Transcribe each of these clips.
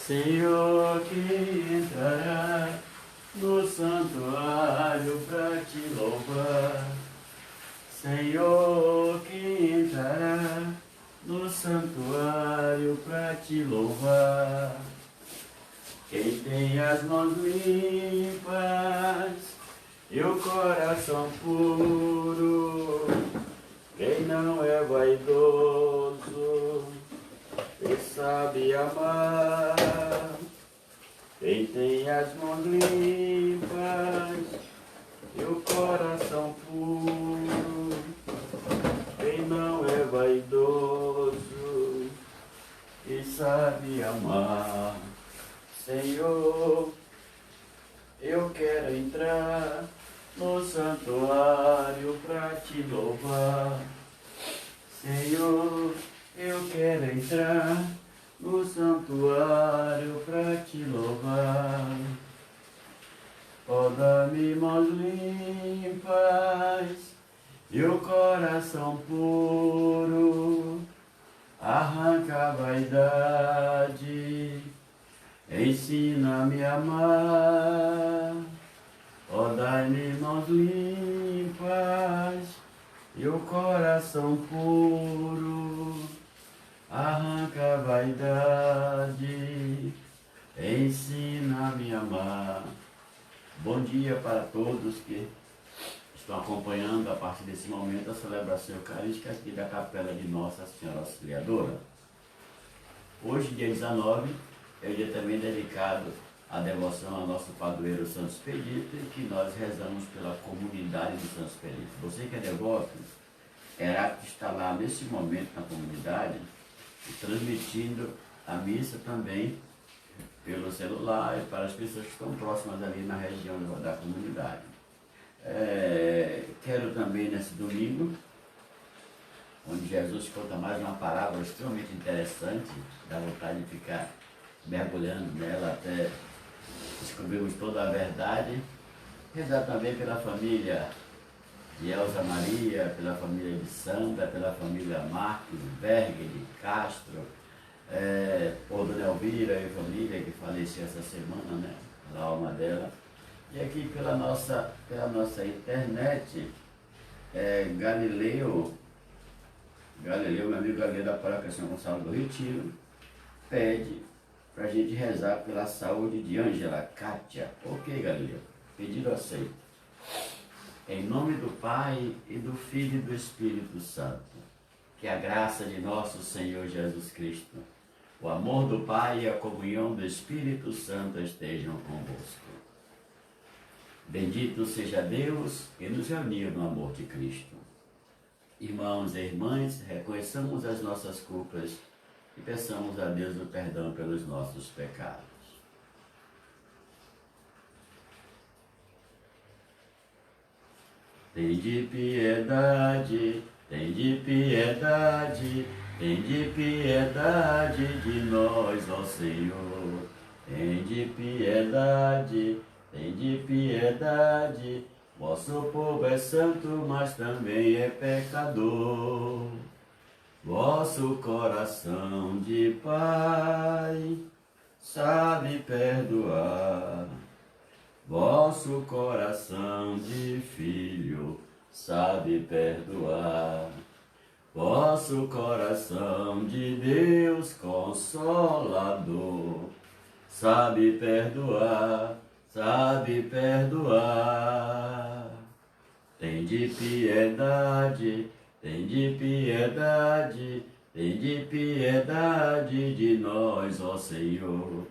Senhor que entrará no santuário para te louvar. Senhor que entrará no santuário para te louvar. Quem tem as mãos limpas e o coração puro, quem não é vaidoso e sabe amar. Quem tem as mãos limpas e o coração puro, quem não é vaidoso e sabe amar. Senhor, eu quero entrar no santuário para te louvar. Senhor, eu quero entrar no santuário para te louvar. Ó, dá-me mãos limpas e o coração puro, arranca a vaidade, ensina-me a amar. Ó, dai-me mãos limpas e o coração puro, arranca a vaidade, ensina-me a amar. Bom dia para todos que estão acompanhando a partir desse momento a celebração eucarística aqui da Capela de Nossa Senhora Auxiliadora. Hoje, dia 19, é o dia também dedicado à devoção ao nosso padroeiro Santo Expedito, e que nós rezamos pela comunidade do Santo Expedito. Você que é devoto, Heráclito está lá nesse momento na comunidade, transmitindo a missa também pelo celular e para as pessoas que estão próximas ali na região da comunidade. Quero também nesse domingo, onde Jesus conta mais uma parábola extremamente interessante, dá vontade de ficar mergulhando nela até descobrirmos toda a verdade. Rezar também pela família de Elza Maria, pela família de Sandra, pela família Marques, Berg, de Castro, por Dona Elvira e família que faleceu essa semana, né? A alma dela. E aqui pela nossa internet, Galileu, meu amigo Galileu da Paróquia São Gonçalo do Retiro, pede para a gente rezar pela saúde de Ângela Kátia. Ok, Galileu, pedido aceito. Em nome do Pai, e do Filho e do Espírito Santo, que a graça de nosso Senhor Jesus Cristo, o amor do Pai e a comunhão do Espírito Santo estejam convosco. Bendito seja Deus que nos reuniu no amor de Cristo. Irmãos e irmãs, reconheçamos as nossas culpas e peçamos a Deus o perdão pelos nossos pecados. Tende piedade, tende piedade, tende piedade de nós, ó Senhor. Tende piedade, tende piedade. Vosso povo é santo, mas também é pecador. Vosso coração de Pai sabe perdoar. Vosso coração de Filho sabe perdoar. Vosso coração de Deus Consolador sabe perdoar, sabe perdoar. Tende piedade, tende piedade, tende piedade de nós, ó Senhor.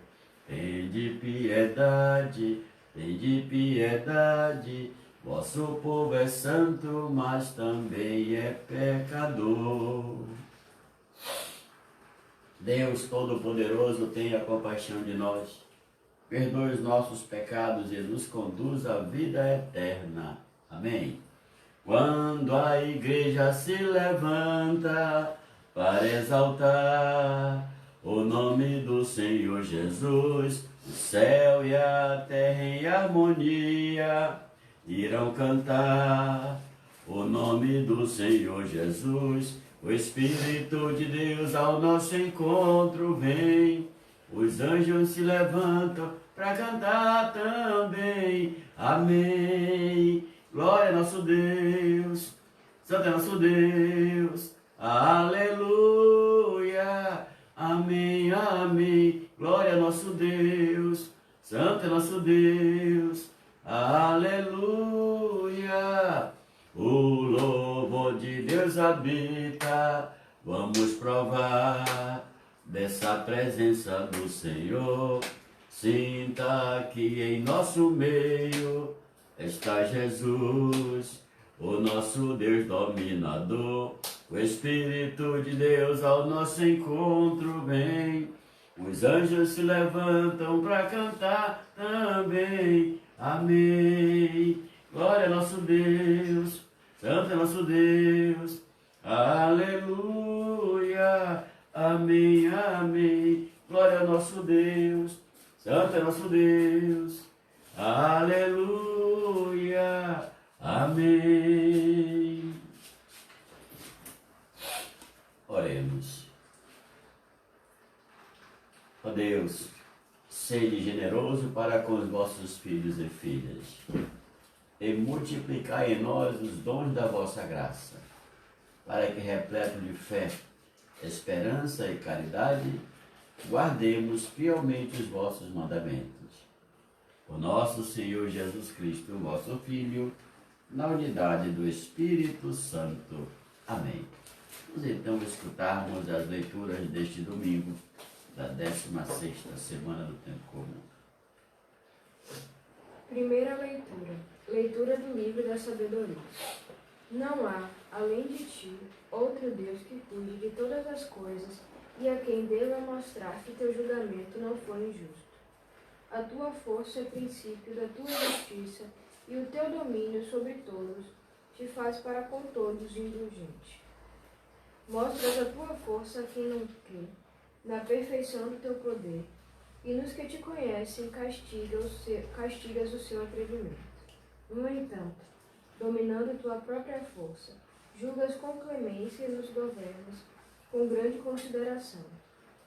Tende piedade, tende piedade. Vosso povo é santo, mas também é pecador. Deus Todo-Poderoso, tenha compaixão de nós. Perdoe os nossos pecados e nos conduz à vida eterna. Amém. Quando a igreja se levanta para exaltar o nome do Senhor Jesus, o céu e a terra em harmonia irão cantar o nome do Senhor Jesus. O Espírito de Deus ao nosso encontro vem, Os anjos se levantam para cantar também. Amém. Glória a nosso Deus. Santo é nosso Deus. Aleluia. Amém, amém. Glória a nosso Deus. Santo é nosso Deus. Aleluia. O louvor de Deus habita. Vamos provar dessa presença do Senhor. Sinta que em nosso meio está Jesus, o nosso Deus dominador. O Espírito de Deus ao nosso encontro vem. Os anjos se levantam para cantar também. Amém. Glória a nosso Deus. Santo é nosso Deus. Aleluia. Amém, amém. Glória ao nosso Deus. Santo é nosso Deus. Aleluia. Amém. Oremos. Ó Deus, sede generoso para com os vossos filhos e filhas, e multiplicai em nós os dons da vossa graça, para que, repleto de fé, esperança e caridade, guardemos fielmente os vossos mandamentos. Por nosso Senhor Jesus Cristo, vosso Filho, na unidade do Espírito Santo. Amém. Vamos então escutarmos as leituras deste domingo, da 16ª semana do Tempo Comum. Primeira leitura. Leitura do livro da sabedoria. Não há, além de ti, outro Deus que cuide de todas as coisas e a quem deva mostrar que teu julgamento não foi injusto. A tua força é princípio da tua justiça e o teu domínio sobre todos te faz para com todos indulgente. Mostras a tua força a quem não crê, na perfeição do teu poder, e nos que te conhecem castigas o seu atrevimento. No entanto, dominando tua própria força, julgas com clemência e nos governas com grande consideração.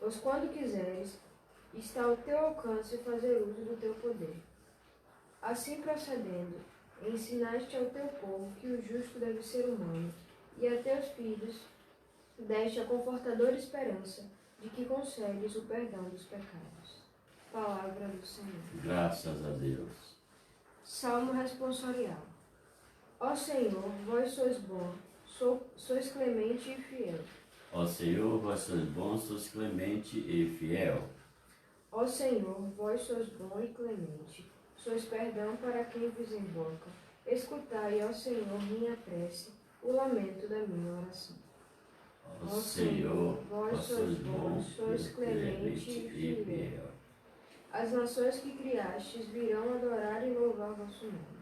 Pois quando quiseres, está ao teu alcance fazer uso do teu poder. Assim procedendo, ensinaste ao teu povo que o justo deve ser humano, e a teus filhos deste a confortadora esperança de que consegues o perdão dos pecados. Palavra do Senhor. Graças a Deus. Salmo responsorial. Ó Senhor, vós sois bom, sois clemente e fiel. Ó Senhor, vós sois bom, sois clemente e fiel. Ó Senhor, vós sois bom e clemente, sois perdão para quem vos invoca. Escutai, ó Senhor, minha prece, o lamento da minha oração. Ó Senhor, vós sois bom, sois clemente e fiel. As nações que criastes virão adorar e louvar vosso nome.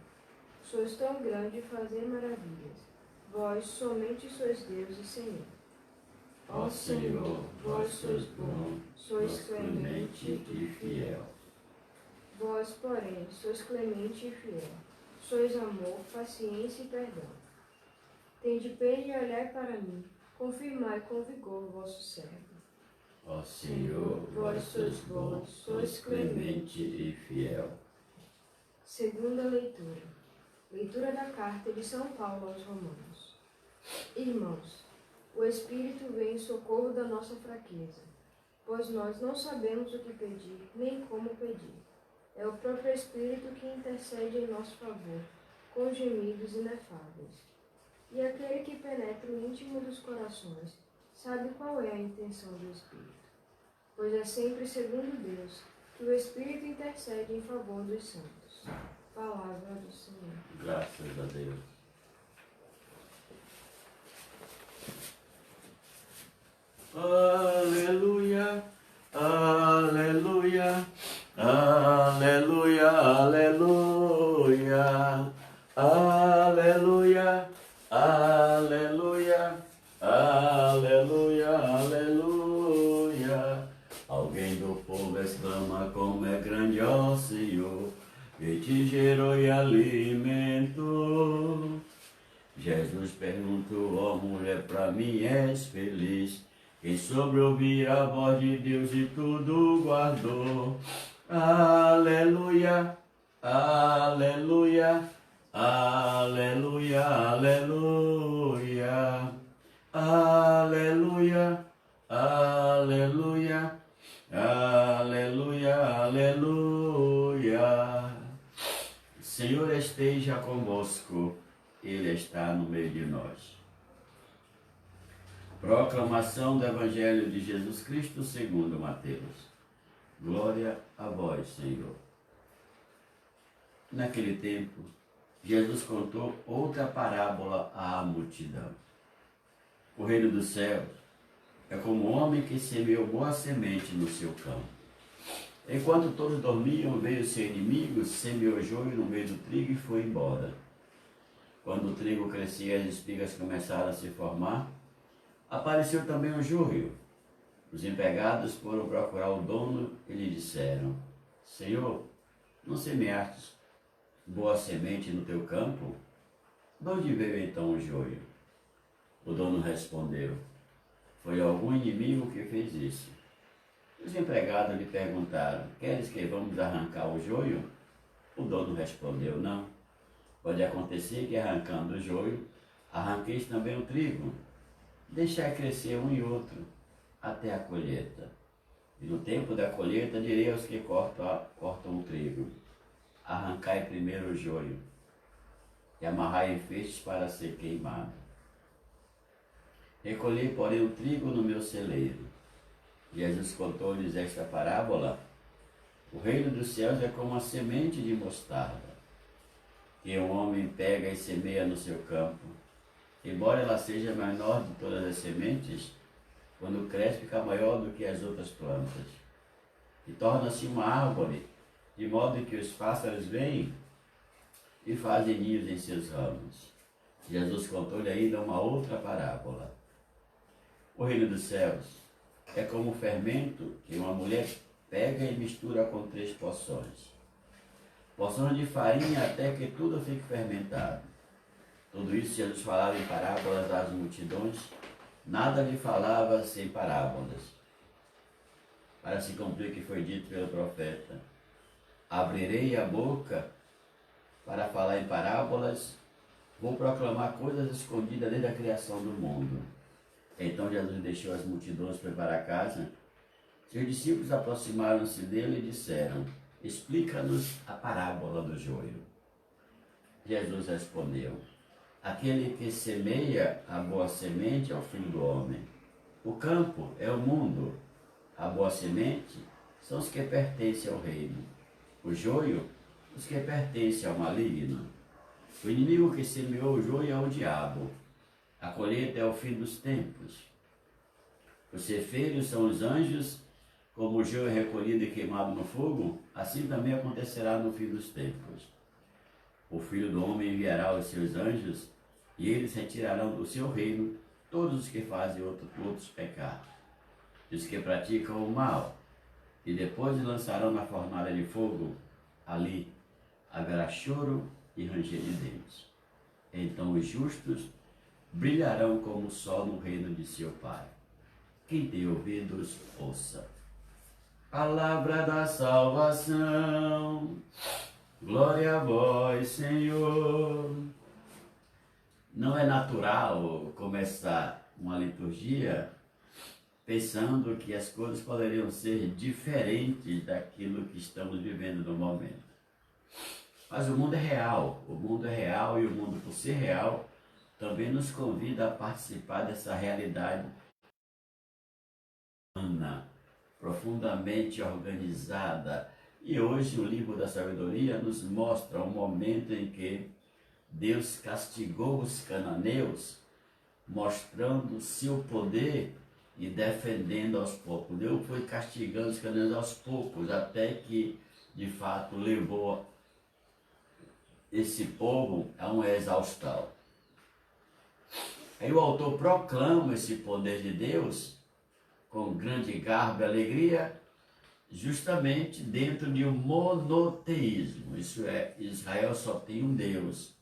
Sois tão grande e fazer maravilhas. Vós somente sois Deus e Senhor. Ó Senhor, vós sois bom, sois clemente e fiel. Vós, porém, sois clemente e fiel. Sois amor, paciência e perdão. Tende pena e olhai para mim. Confirmai com vigor o vosso servo. Ó Senhor, vós sois bom, sois clemente e fiel. Segunda leitura. Leitura da carta de São Paulo aos Romanos. Irmãos, o Espírito vem em socorro da nossa fraqueza, pois nós não sabemos o que pedir, nem como pedir. É o próprio Espírito que intercede em nosso favor, com gemidos inefáveis. E aquele que penetra o íntimo dos corações sabe qual é a intenção do Espírito, pois é sempre segundo Deus que o Espírito intercede em favor dos santos. Palavra do Senhor. Graças a Deus. Aleluia, aleluia, aleluia, aleluia, aleluia, aleluia, aleluia, aleluia. Alguém do povo exclama como é grande, ó Senhor, que te gerou e alimentou. Jesus perguntou, ó mulher, pra mim és feliz, Quem soube ouvir a voz de Deus e tudo guardou. Aleluia, aleluia, aleluia, aleluia, aleluia, aleluia, aleluia, aleluia. O Senhor esteja convosco, Ele está no meio de nós. Proclamação do Evangelho de Jesus Cristo segundo Mateus. Glória a vós, Senhor. Naquele tempo, Jesus contou outra parábola à multidão. O reino dos céus é como um homem que semeou boa semente no seu campo. Enquanto todos dormiam, veio seu inimigo, semeou joio no meio do trigo e foi embora. Quando o trigo crescia e as espigas começaram a se formar, apareceu também o joio. Os empregados foram procurar o dono e lhe disseram: Senhor, não semeastes boa semente no teu campo? De onde veio então o joio? O dono respondeu: Foi algum inimigo que fez isso. Os empregados lhe perguntaram: Queres que vamos arrancar o joio? O dono respondeu: Não. Pode acontecer que arrancando o joio, arranqueis também o trigo. Deixai crescer um e outro até a colheita. E no tempo da colheita direi aos que cortam o trigo: arrancai primeiro o joio e amarrai em feixes para ser queimado. Recolhi, porém, o trigo no meu celeiro. Jesus contou-lhes esta parábola: o reino dos céus é como a semente de mostarda, que um homem pega e semeia no seu campo. Embora ela seja a menor de todas as sementes, quando cresce fica maior do que as outras plantas, e torna-se uma árvore, de modo que os pássaros vêm e fazem ninhos em seus ramos. Jesus contou-lhe ainda uma outra parábola. O reino dos céus é como o fermento que uma mulher pega e mistura com 3 porções de farinha até que tudo fique fermentado. Tudo isso Jesus falava em parábolas às multidões, nada lhe falava sem parábolas, para se cumprir o que foi dito pelo profeta: abrirei a boca para falar em parábolas, vou proclamar coisas escondidas desde a criação do mundo. Então Jesus deixou as multidões para ir para casa. Seus discípulos aproximaram-se dele e disseram: explica-nos a parábola do joio. Jesus respondeu: aquele que semeia a boa semente é o Filho do Homem. O campo é o mundo. A boa semente são os que pertencem ao reino. O joio, os que pertencem ao maligno. O inimigo que semeou o joio é o diabo. A colheita é o fim dos tempos. Os ceifeiros são os anjos. Como o joio é recolhido e queimado no fogo, assim também acontecerá no fim dos tempos. O Filho do Homem enviará os seus anjos, e eles retirarão do seu reino todos os que fazem outros pecados, e os que praticam o mal, e depois os lançarão na fornalha de fogo. Ali haverá choro e ranger de dentes. Então os justos brilharão como o sol no reino de seu Pai. Quem tem ouvidos, ouça. Palavra da salvação, glória a vós, Senhor. Não é natural começar uma liturgia pensando que as coisas poderiam ser diferentes daquilo que estamos vivendo no momento. Mas o mundo é real e o mundo, por ser real, também nos convida a participar dessa realidade humana, profundamente organizada. E hoje o livro da sabedoria nos mostra um momento em que Deus castigou os cananeus, mostrando seu poder e defendendo aos poucos. Deus foi castigando os cananeus aos poucos, até que de fato levou esse povo a uma exaustão. Aí o autor proclama esse poder de Deus com grande garbo e alegria, justamente dentro de um monoteísmo. Isso é, Israel só tem um Deus.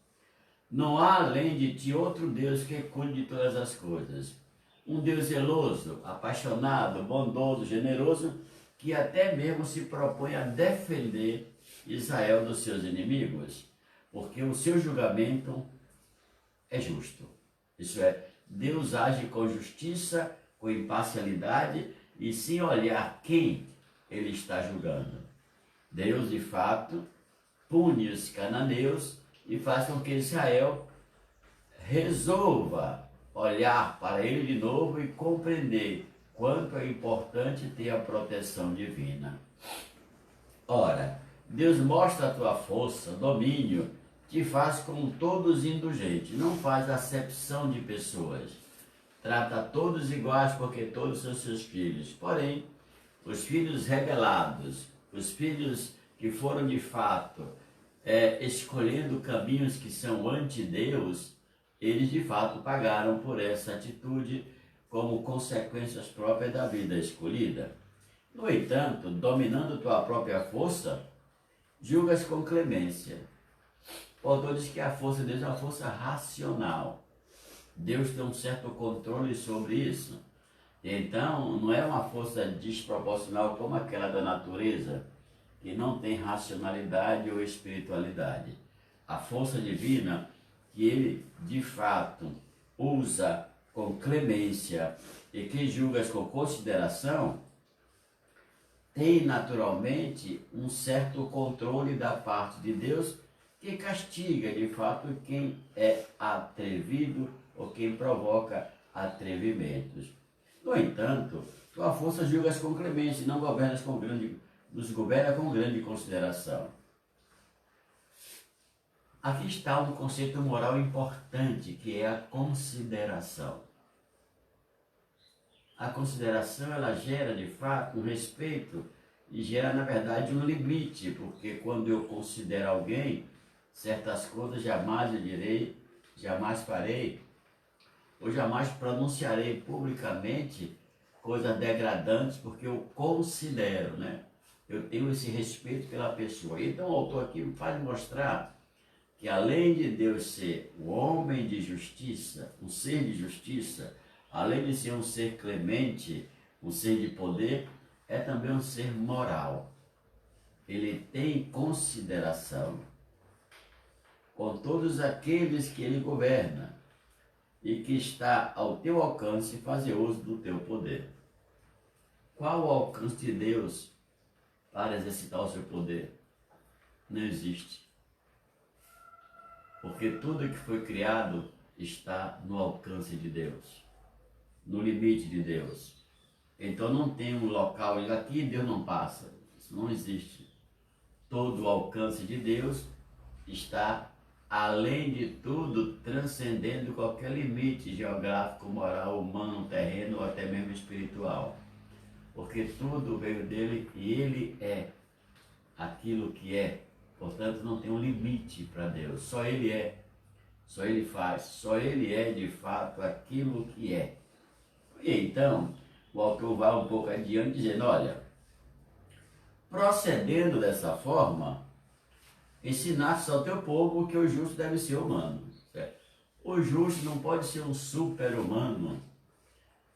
Não há além de ti outro Deus que cuide de todas as coisas. um Deus zeloso, apaixonado, bondoso, generoso, que até mesmo se propõe a defender Israel dos seus inimigos, porque o seu julgamento é justo. Isso é, Deus age com justiça, com imparcialidade e sem olhar quem ele está julgando. Deus, de fato, pune os cananeus e faz com que Israel resolva olhar para ele de novo e compreender quanto é importante ter a proteção divina. Ora, Deus mostra a tua força, domínio, te faz como todos indulgente, não faz acepção de pessoas. Trata todos iguais porque todos são seus filhos. Porém, os filhos rebelados, os filhos que foram de fato escolhendo caminhos que são anti-Deus, eles de fato pagaram por essa atitude como consequências próprias da vida escolhida. No entanto, dominando tua própria força, julgas com clemência. O autor diz que a força de Deus é uma força racional. Deus tem um certo controle sobre isso. Então, não é uma força desproporcional como aquela da natureza, que não tem racionalidade ou espiritualidade. A força divina, que ele de fato usa com clemência e que julgas com consideração, tem naturalmente um certo controle da parte de Deus que castiga de fato quem é atrevido ou quem provoca atrevimentos. No entanto, tua força julgas com clemência e nos governa com grande consideração. Aqui está um conceito moral importante, que é a consideração. A consideração, ela gera de fato um respeito e gera na verdade um limite, porque quando eu considero alguém, certas coisas jamais eu direi, jamais farei, ou jamais pronunciarei publicamente coisas degradantes, porque eu considero, né? Eu tenho esse respeito pela pessoa. Então o autor aqui faz mostrar que além de Deus ser o homem de justiça, um ser de justiça, além de ser um ser clemente, um ser de poder, é também um ser moral. Ele tem consideração com todos aqueles que ele governa e que está ao teu alcance fazer uso do teu poder. Qual o alcance de Deus para exercitar o seu poder? Não existe. Porque tudo que foi criado está no alcance de Deus, no limite de Deus. Então não tem um local, aqui Deus não passa. Isso não existe. Todo o alcance de Deus está, além de tudo, transcendendo qualquer limite geográfico, moral, humano, terreno ou até mesmo espiritual. Porque tudo veio dele e ele é aquilo que é. Portanto, não tem um limite para Deus. Só ele é, só ele faz, só ele é de fato aquilo que é. E então, o autor vai um pouco adiante dizendo, olha, procedendo dessa forma, ensinaste ao teu povo que o justo deve ser humano. Certo? O justo não pode ser um super-humano.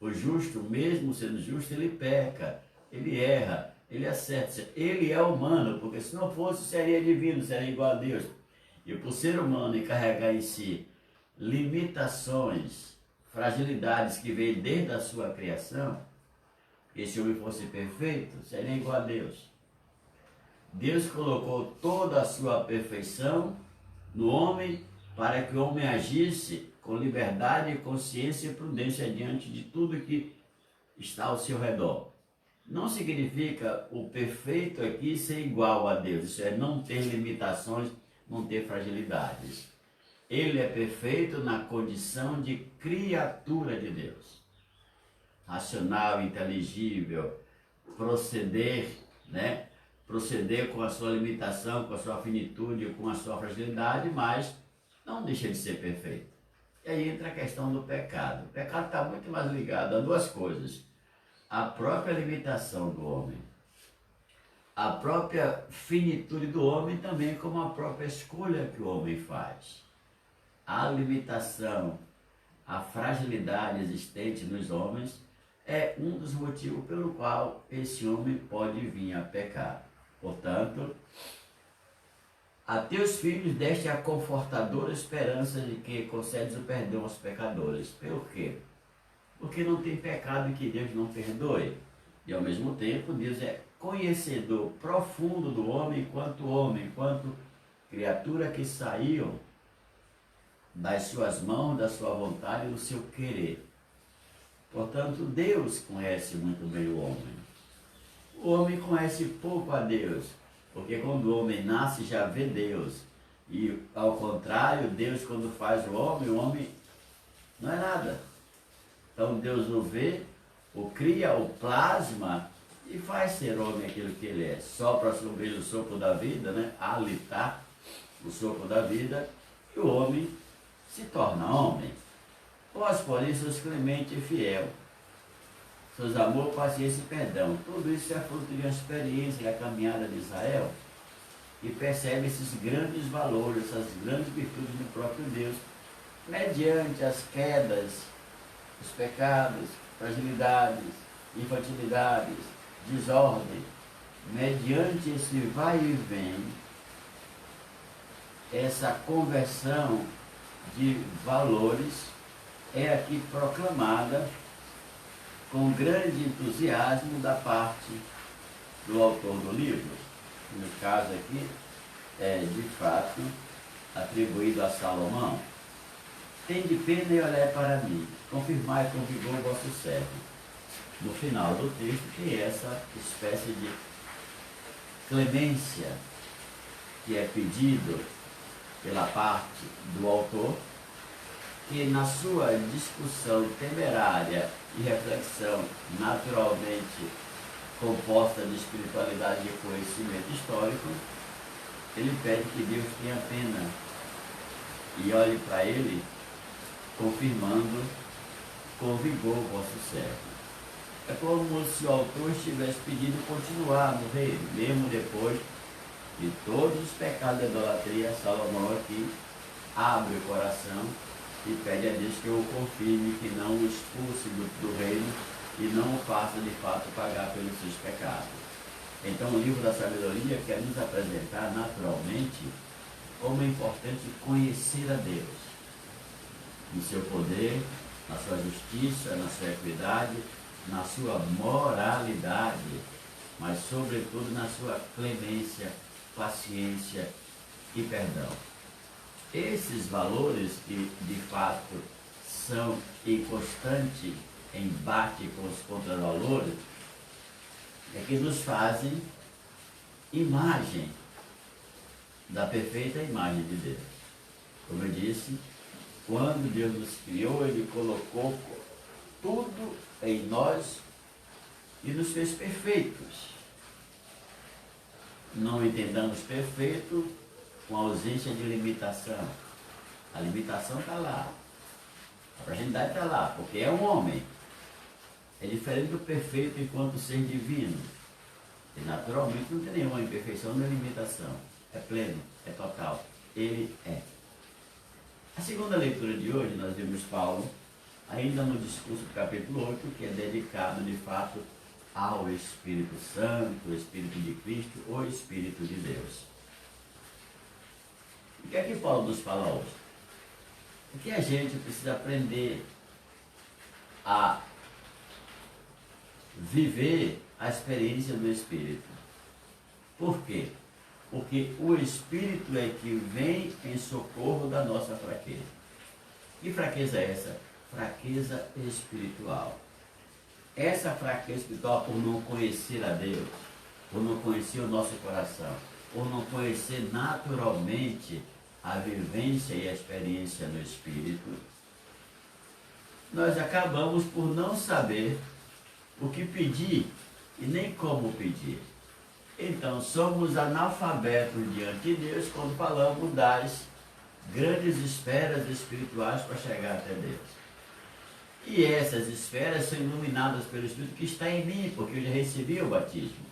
O justo, mesmo sendo justo, ele peca, ele erra, ele acerta. Ele é humano, porque se não fosse, seria divino, seria igual a Deus. E por ser humano e carregar em si limitações, fragilidades que vêm desde a sua criação, e se o homem fosse perfeito, seria igual a Deus. Deus colocou toda a sua perfeição no homem para que o homem agisse com liberdade, consciência e prudência diante de tudo que está ao seu redor. Não significa o perfeito aqui ser igual a Deus, isso é não ter limitações, não ter fragilidades. Ele é perfeito na condição de criatura de Deus. Racional, inteligível, proceder, né? Proceder com a sua limitação, com a sua finitude, com a sua fragilidade, mas não deixa de ser perfeito. E aí entra a questão do pecado. O pecado está muito mais ligado a duas coisas. A própria limitação do homem, a própria finitude do homem, também como a própria escolha que o homem faz. A limitação, a fragilidade existente nos homens, é um dos motivos pelo qual esse homem pode vir a pecar. Portanto, a teus filhos deste a confortadora esperança de que concedes o perdão aos pecadores. Por quê? Porque não tem pecado que Deus não perdoe. E ao mesmo tempo, Deus é conhecedor profundo do homem, enquanto criatura que saiu das suas mãos, da sua vontade e do seu querer. Portanto, Deus conhece muito bem o homem. O homem conhece pouco a Deus, porque quando o homem nasce já vê Deus. E ao contrário, Deus quando faz o homem não é nada. Então Deus o vê, o cria, o plasma e faz ser homem aquilo que ele é. Sopra sobre ele o sopro da vida, né? Halitar o sopro da vida, e o homem se torna homem. Vós, porém, sois clemente e fiel. Sois amor, paciência e perdão. Tudo isso é fruto de uma experiência da caminhada de Israel, e percebe esses grandes valores, essas grandes virtudes do próprio Deus, mediante as quedas, os pecados, fragilidades, infantilidades, desordem. Mediante esse vai e vem, essa conversão de valores é aqui proclamada com grande entusiasmo da parte do autor do livro. No caso aqui, é de fato atribuído a Salomão. Tende pena e olhai para mim, confirmai com vigor o vosso servo. No final do texto tem essa espécie de clemência que é pedido pela parte do autor, que na sua discussão temerária e reflexão naturalmente composta de espiritualidade e conhecimento histórico, ele pede que Deus tenha pena e olhe para ele, confirmando com vigor o vosso servo. É como se o autor estivesse pedindo continuar no reino, mesmo depois de todos os pecados da idolatria. Salomão aqui abre o coração e pede a Deus que o confirme, que não o expulse do reino e não o faça de fato pagar pelos seus pecados. Então o livro da sabedoria quer nos apresentar naturalmente como é importante conhecer a Deus, no seu poder, na sua justiça, na sua equidade, na sua moralidade, mas sobretudo na sua clemência, paciência e perdão. Esses valores que de fato são em constante embate com os contravalores é que nos fazem imagem da perfeita imagem de Deus. Como eu disse, quando Deus nos criou, Ele colocou tudo em nós e nos fez perfeitos. Não entendamos perfeito com a ausência de limitação. A limitação está lá. A fragilidade está lá, porque é um homem. É diferente do perfeito enquanto ser divino. E naturalmente não tem nenhuma imperfeição nem limitação. É pleno, é total. Ele é. A segunda leitura de hoje, nós vemos Paulo, ainda no discurso do capítulo 8, que é dedicado de fato ao Espírito Santo, o Espírito de Cristo, o Espírito de Deus. O que é que Paulo nos fala hoje? O que a gente precisa aprender a viver a experiência do Espírito. Por quê? Porque o Espírito é que vem em socorro da nossa fraqueza. Que fraqueza é essa? Fraqueza espiritual. Essa fraqueza espiritual por não conhecer a Deus, por não conhecer o nosso coração, por não conhecer naturalmente a vivência e a experiência do Espírito, nós acabamos por não saber o que pedir e nem como pedir. Então, somos analfabetos diante de Deus quando falamos das grandes esferas espirituais para chegar até Deus. E essas esferas são iluminadas pelo Espírito que está em mim, porque eu já recebi o batismo.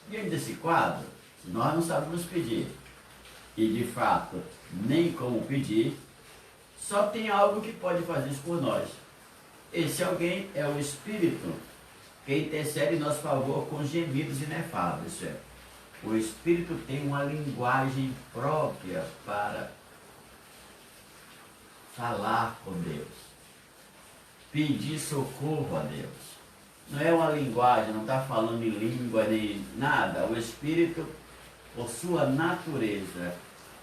Diante desse quadro, nós não sabemos pedir, e de fato, nem como pedir, Só tem algo que pode fazer isso por nós. Esse alguém é o Espírito que intercede em nosso favor com gemidos inefáveis. O Espírito tem uma linguagem própria para falar com Deus, pedir socorro a Deus. Não é uma linguagem, não está falando em língua nem nada. O Espírito, por sua natureza,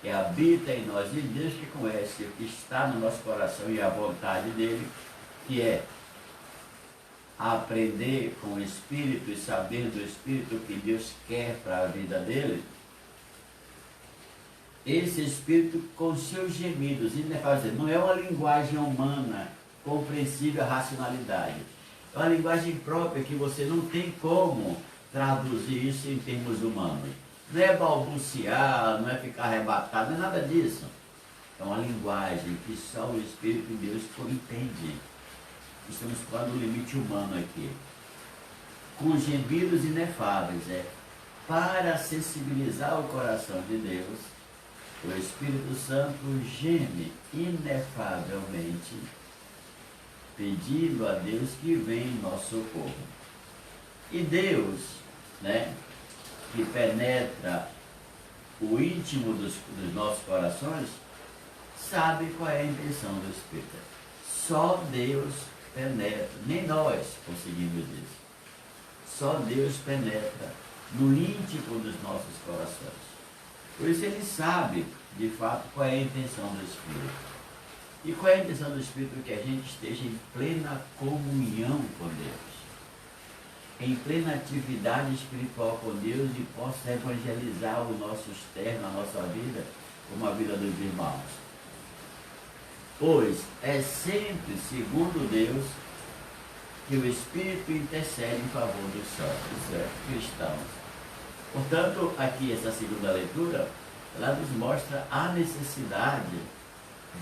que habita em nós, e Deus que conhece o que está no nosso coração e a vontade dele, que é aprender com o Espírito e saber do Espírito o que Deus quer para a vida dele. Esse Espírito, com seus gemidos, não é uma linguagem humana, compreensível à racionalidade. É uma linguagem própria que você não tem como traduzir isso em termos humanos. Não é balbuciar, não é ficar arrebatado, não é nada disso. É uma linguagem que só o Espírito de Deus entende. Estamos falando do limite humano aqui. Com gemidos inefáveis, para sensibilizar o coração de Deus, o Espírito Santo geme inefavelmente, pedindo a Deus que venha em nosso socorro. E Deus, que penetra o íntimo dos nossos corações, sabe qual é a intenção do Espírito. Só Deus penetra, nem nós conseguimos isso. Só Deus penetra no íntimo dos nossos corações. Por isso ele sabe, de fato, qual é a intenção do Espírito. E qual é a intenção do Espírito? Que a gente esteja em plena comunhão com Deus, em plena atividade espiritual com Deus e possa evangelizar o nosso externo, a nossa vida, como a vida dos irmãos. Pois é sempre, segundo Deus, que o Espírito intercede em favor dos santos, cristãos. Portanto, aqui essa segunda leitura, ela nos mostra a necessidade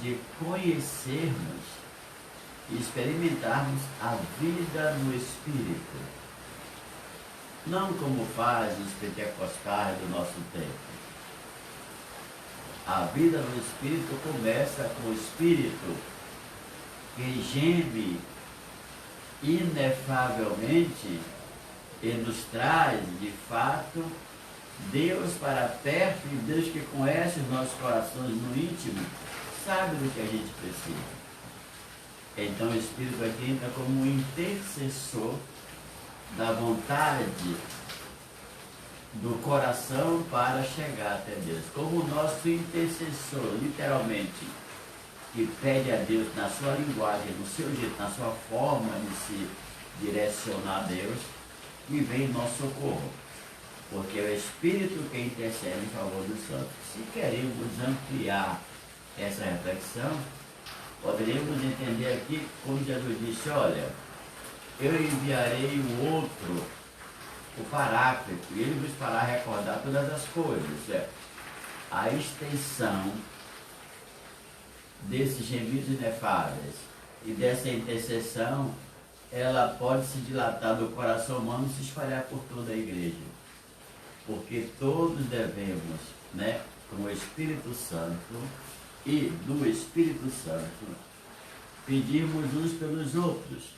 de conhecermos e experimentarmos a vida no Espírito. Não como fazem os pentecostais do nosso tempo. A vida no Espírito começa com o Espírito que geme inefavelmente e nos traz, de fato, Deus para perto, e Deus que conhece os nossos corações no íntimo, sabe do que a gente precisa. Então o Espírito aqui entra como um intercessor da vontade do coração para chegar até Deus. Como o nosso intercessor, literalmente, que pede a Deus na sua linguagem, no seu jeito, na sua forma de se direcionar a Deus, e vem em nosso socorro. Porque é o Espírito que intercede em favor dos santos. Se queremos ampliar essa reflexão, poderíamos entender aqui, como Jesus disse, olha, eu enviarei o outro, o Paráclito, e ele vos fará recordar todas as coisas. A extensão desses gemidos inefáveis e dessa intercessão, ela pode se dilatar do coração humano e se espalhar por toda a igreja. Porque todos devemos, com o Espírito Santo e do Espírito Santo, pedirmos uns pelos outros,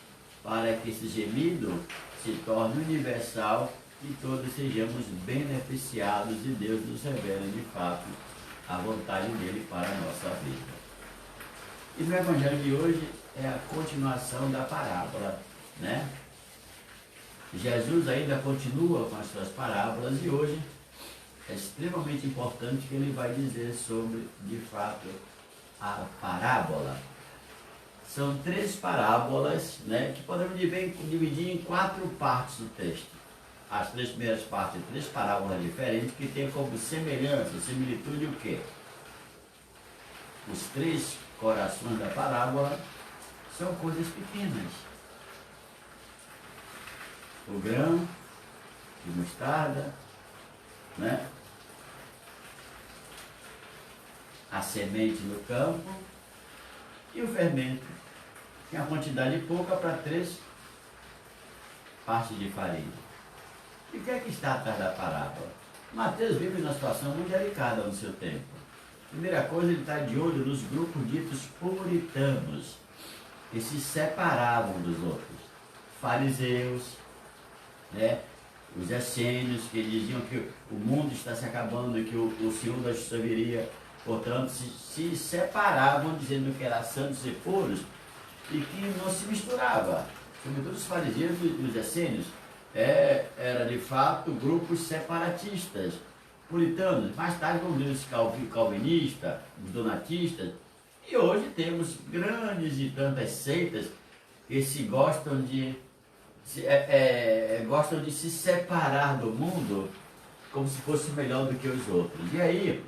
para que esse gemido se torne universal e todos sejamos beneficiados e Deus nos revele de fato a vontade dele para a nossa vida. E no Evangelho de hoje é a continuação da parábola, Jesus ainda continua com as suas parábolas e hoje é extremamente importante que ele vai dizer sobre, de fato, a parábola. São 3 parábolas, que podemos dividir em 4 partes do texto. As 3 primeiras partes, 3 parábolas diferentes, que têm como semelhança, similitude o quê? Os 3 corações da parábola são coisas pequenas. O grão de mostarda, a semente no campo e o fermento, que é uma quantidade pouca para 3 partes de farinha. E o que é que está atrás da parábola? Mateus vive numa situação muito delicada no seu tempo. Primeira coisa, ele está de olho nos grupos ditos puritanos, que se separavam dos outros. Fariseus, né? Os essênios, que diziam que o mundo está se acabando e que o Senhor da Justiça viria, portanto, se separavam, dizendo que eram santos e puros, e que não se misturava. Sobretudo os fariseus e os essênios, era de fato grupos separatistas, puritanos. Mais tarde vamos ver os calvinistas, os donatistas, e hoje temos grandes e tantas seitas que gostam de se separar do mundo como se fosse melhor do que os outros. E aí,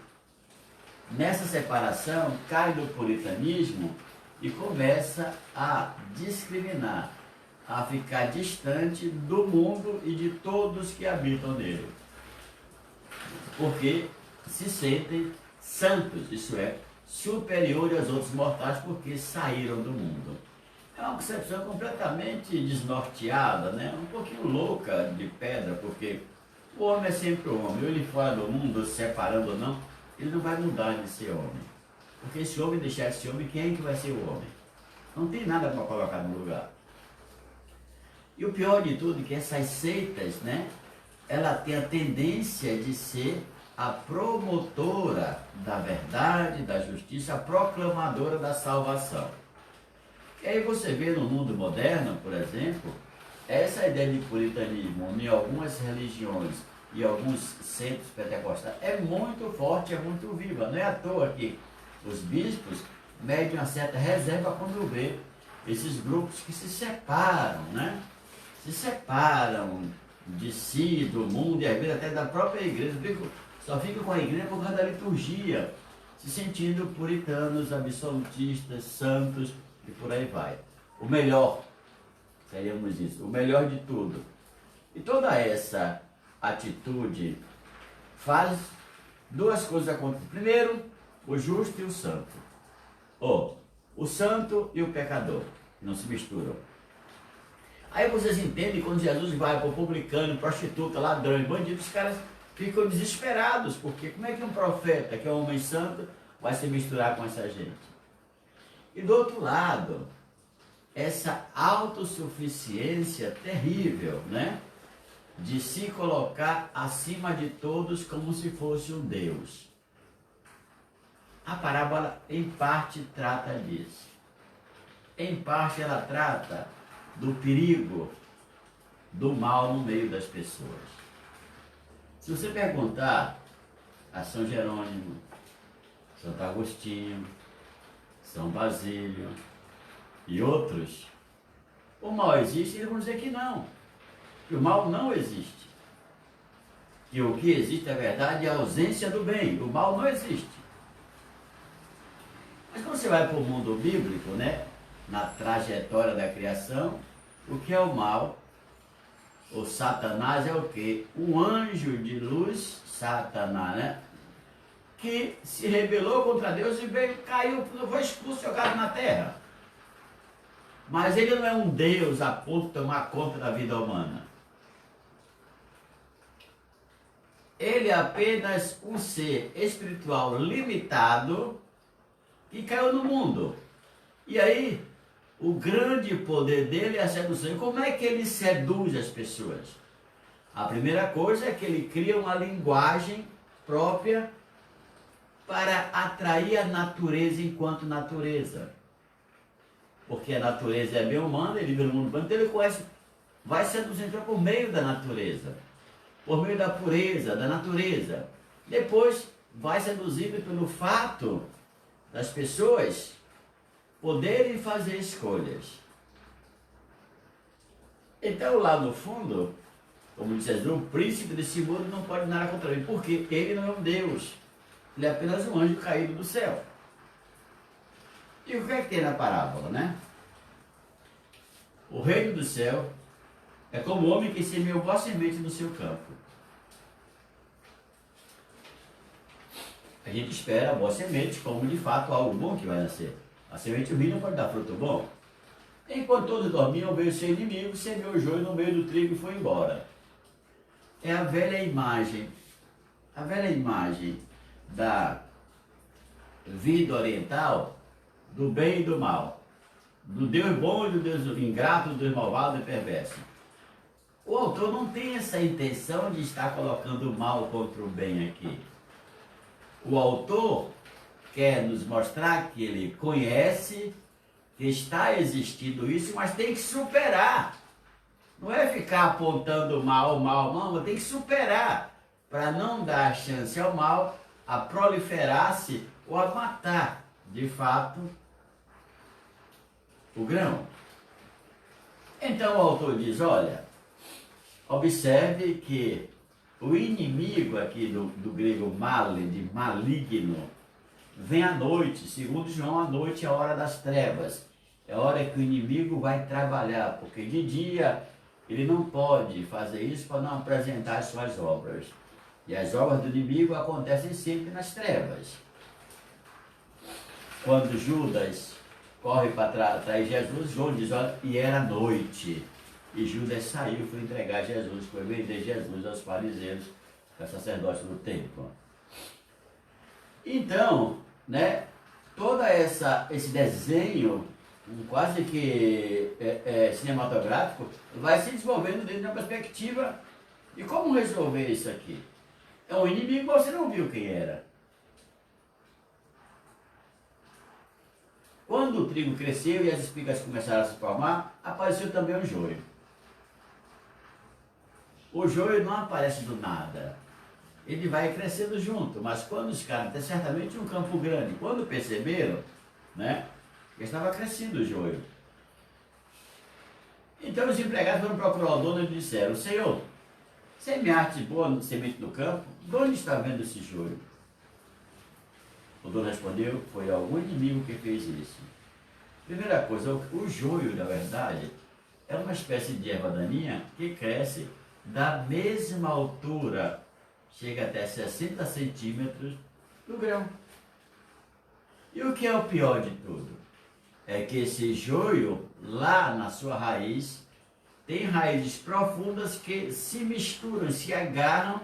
nessa separação, cai do puritanismo e começa a discriminar, a ficar distante do mundo e de todos que habitam nele. Porque se sentem santos, isso é, superiores aos outros mortais porque saíram do mundo. É uma concepção completamente desnorteada, né? Um pouquinho louca de pedra, porque o homem é sempre o homem. Ou ele fora do mundo, se separando ou não, ele não vai mudar de ser homem. Porque se o homem deixar de ser homem, quem é que vai ser o homem? Não tem nada para colocar no lugar. E o pior de tudo é que essas seitas, né? Ela tem a tendência de ser a promotora da verdade, da justiça, a proclamadora da salvação. E aí você vê no mundo moderno, por exemplo, essa ideia de puritanismo em algumas religiões e alguns centros pentecostais é muito forte, é muito viva. Não é à toa que os bispos medem uma certa reserva quando vê esses grupos que se separam, né? Se separam de si, do mundo e às vezes até da própria igreja. Só ficam com a igreja por causa da liturgia, se sentindo puritanos, absolutistas, santos e por aí vai. O melhor, seríamos isso, o melhor de tudo. E toda essa atitude faz duas coisas acontecer. Primeiro, o justo e o santo. Ou o santo e o pecador, que não se misturam. Aí vocês entendem quando Jesus vai para o publicano, prostituta, ladrão e bandido, os caras ficam desesperados, porque como é que um profeta, que é um homem santo, vai se misturar com essa gente? E do outro lado, essa autossuficiência terrível, né? De se colocar acima de todos como se fosse um Deus. A parábola, em parte, trata disso. Em parte, ela trata do perigo do mal no meio das pessoas. Se você perguntar a São Jerônimo, Santo Agostinho, São Basílio e outros, o mal existe, eles vão dizer que não. Que o mal não existe. Que o que existe, na verdade, é a ausência do bem. O mal não existe. Mas quando você vai para o mundo bíblico, né, na trajetória da criação, o que é o mal? O Satanás é o quê? Um anjo de luz, Satanás, né? Que se rebelou contra Deus e veio, caiu, foi expulso, jogado na terra. Mas ele não é um Deus a ponto de tomar conta da vida humana. Ele é apenas um ser espiritual limitado que caiu no mundo. E aí, o grande poder dele é a sedução. E como é que ele seduz as pessoas? A primeira coisa é que ele cria uma linguagem própria para atrair a natureza enquanto natureza. Porque a natureza é bem humana, ele vive no mundo humano, então ele conhece, vai seduzindo por meio da natureza, por meio da pureza, da natureza. Depois vai seduzindo pelo fato das pessoas poderem fazer escolhas. Então, lá no fundo, como diz Jesus, o príncipe desse mundo não pode nada contra ele, porque ele não é um Deus, ele é apenas um anjo caído do céu. E o que é que tem na parábola, né? O reino do céu é como o homem que semeou boa semente no seu campo. A gente espera a boa semente como de fato algo bom que vai nascer. A semente ruim não pode dar fruto bom. Enquanto todos dormiam, veio seu inimigo, semeou o joio no meio do trigo e foi embora. É a velha imagem da vida oriental do bem e do mal, do Deus bom e do Deus ingrato, do Deus malvado e perverso. O autor não tem essa intenção de estar colocando o mal contra o bem aqui. O autor quer nos mostrar que ele conhece, que está existindo isso, mas tem que superar. Não é ficar apontando mal, mas tem que superar para não dar chance ao mal a proliferar-se ou a matar, de fato, o grão. Então o autor diz, olha, observe que o inimigo aqui do grego male, de maligno, vem à noite. Segundo João, a noite é a hora das trevas. É a hora que o inimigo vai trabalhar, porque de dia ele não pode fazer isso para não apresentar as suas obras. E as obras do inimigo acontecem sempre nas trevas. Quando Judas corre para trair Jesus, João diz, olha, e era noite. E Judas saiu e foi entregar Jesus, foi vender Jesus aos fariseus, aos sacerdotes do templo. Então, né, todo esse desenho, quase que cinematográfico, vai se desenvolvendo dentro de uma perspectiva de como resolver isso aqui. É um inimigo, você não viu quem era. Quando o trigo cresceu e as espigas começaram a se formar, apareceu também o joio. O joio não aparece do nada. Ele vai crescendo junto, mas quando os caras, tem certamente um campo grande, quando perceberam, né, que estava crescendo o joio. Então os empregados foram procurar o dono e disseram, Senhor, semeaste boa semente no campo, de onde está vendo esse joio? O dono respondeu, foi algum inimigo que fez isso. Primeira coisa, o joio, na verdade, é uma espécie de erva daninha que cresce da mesma altura, chega até 60 centímetros do grão. E o que é o pior de tudo? É que esse joio, lá na sua raiz, tem raízes profundas que se misturam, se agarram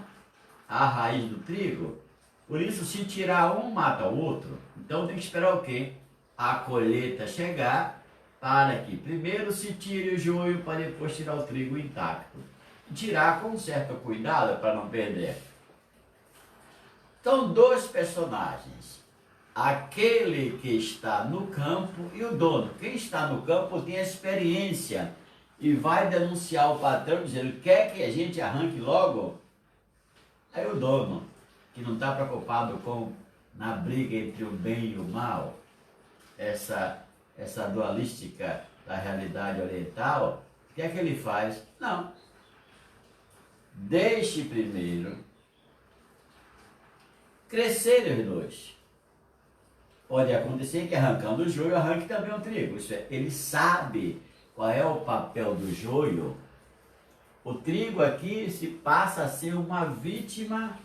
à raiz do trigo. Por isso, se tirar um, mata o outro. Então tem que esperar o quê? A colheita chegar, para que primeiro se tire o joio, para depois tirar o trigo intacto. Tirar com certo cuidado para não perder. Então, dois personagens. Aquele que está no campo e o dono. Quem está no campo tem experiência e vai denunciar o patrão dizendo, quer que a gente arranque logo? Aí o dono, que não está preocupado na briga entre o bem e o mal, essa dualística da realidade oriental, o que é que ele faz? Não. Deixe primeiro crescer os dois. Pode acontecer que arrancando o joio, arranque também o trigo. Isso é, ele sabe qual é o papel do joio. O trigo aqui se passa a ser uma vítima,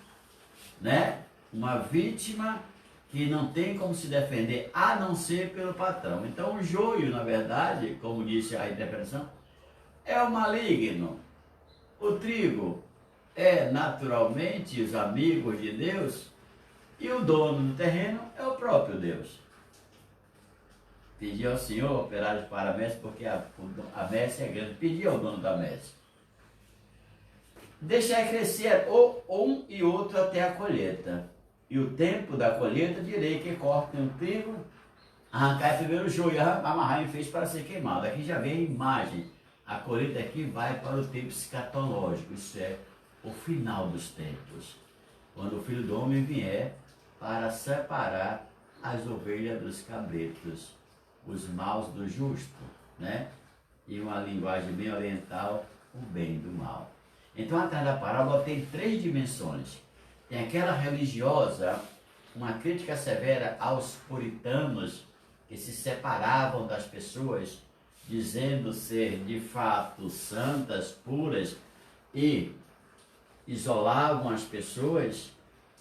né? Uma vítima que não tem como se defender, a não ser pelo patrão. Então o joio, na verdade, como disse a interpretação, é o maligno. O trigo é naturalmente os amigos de Deus e o dono do terreno é o próprio Deus. Pedi ao Senhor operários para a messe, porque a messe é grande. Pedi ao dono da messe. Deixai crescer um e outro até a colheita. E o tempo da colheita direi que cortem o trigo, arrancar primeiro o joio, amarrar em feixe para ser queimado. Aqui já vem a imagem. A colheita aqui vai para o tempo escatológico, isso é, o final dos tempos. Quando o Filho do Homem vier para separar as ovelhas dos cabritos, os maus do justo, né? E uma linguagem bem oriental, o bem do mal. Então, atrás da parábola tem três dimensões. Tem aquela religiosa, uma crítica severa aos puritanos que se separavam das pessoas, dizendo ser de fato santas, puras, e isolavam as pessoas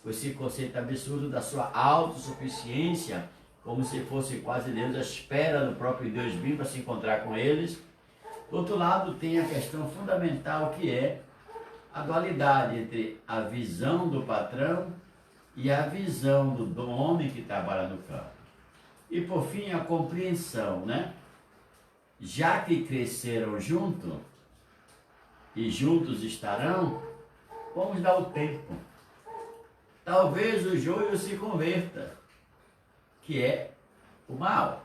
com esse conceito absurdo da sua autossuficiência, como se fosse quase Deus à espera do próprio Deus vir para se encontrar com eles. Do outro lado, tem a questão fundamental que é a dualidade entre a visão do patrão e a visão do homem que trabalha no campo. E por fim, a compreensão, né? Já que cresceram junto e juntos estarão, vamos dar o tempo. Talvez o joio se converta, que é o mal.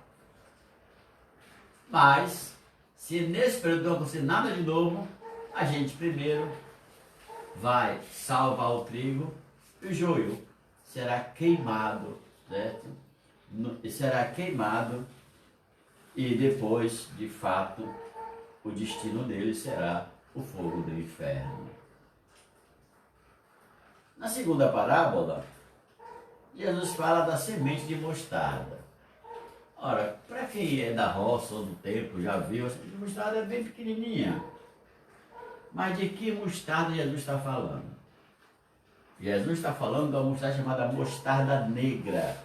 Mas, se nesse período não acontecer nada de novo, a gente primeiro vai salvar o trigo e o joio será queimado, certo? Será queimado e depois, de fato, o destino dele será o fogo do inferno. Na segunda parábola, Jesus fala da semente de mostarda. Ora, para quem é da roça ou do tempo, já viu, a semente de mostarda é bem pequenininha. Mas de que mostarda Jesus está falando? Jesus está falando de uma mostarda chamada mostarda negra.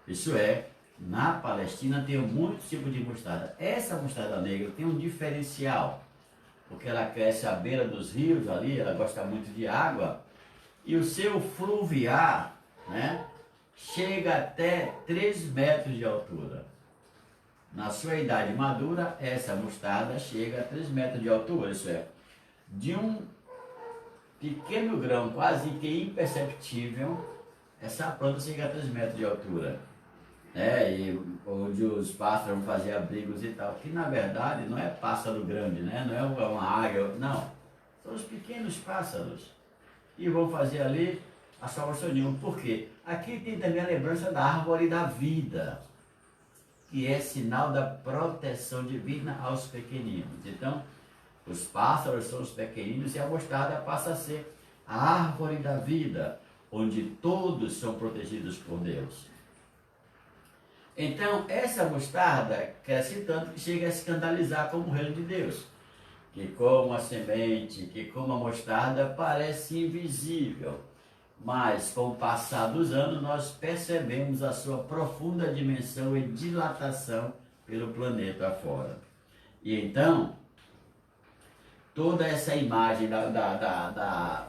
Isso é, na Palestina tem muitos tipos de mostarda. Essa mostarda negra tem um diferencial, porque ela cresce à beira dos rios ali, ela gosta muito de água, e o seu fluviar, né, chega até 3 metros de altura. Na sua idade madura, essa mostarda chega a 3 metros de altura, isso é, de um pequeno grão, quase que imperceptível, essa planta chega a 3 metros de altura. E onde os pássaros vão fazer abrigos e tal, que na verdade não é pássaro grande, né? Não é uma águia, não. São os pequenos pássaros. E vão fazer ali a sua ninho. Por quê? Aqui tem também a lembrança da árvore da vida, que é sinal da proteção divina aos pequeninos. Então, os pássaros são os pequeninos e a mostarda passa a ser a árvore da vida, onde todos são protegidos por Deus. Então, essa mostarda cresce tanto que chega a escandalizar como o reino de Deus. Que como a semente, que como a mostarda parece invisível. Mas com o passar dos anos nós percebemos a sua profunda dimensão e dilatação pelo planeta afora. E então, toda essa imagem da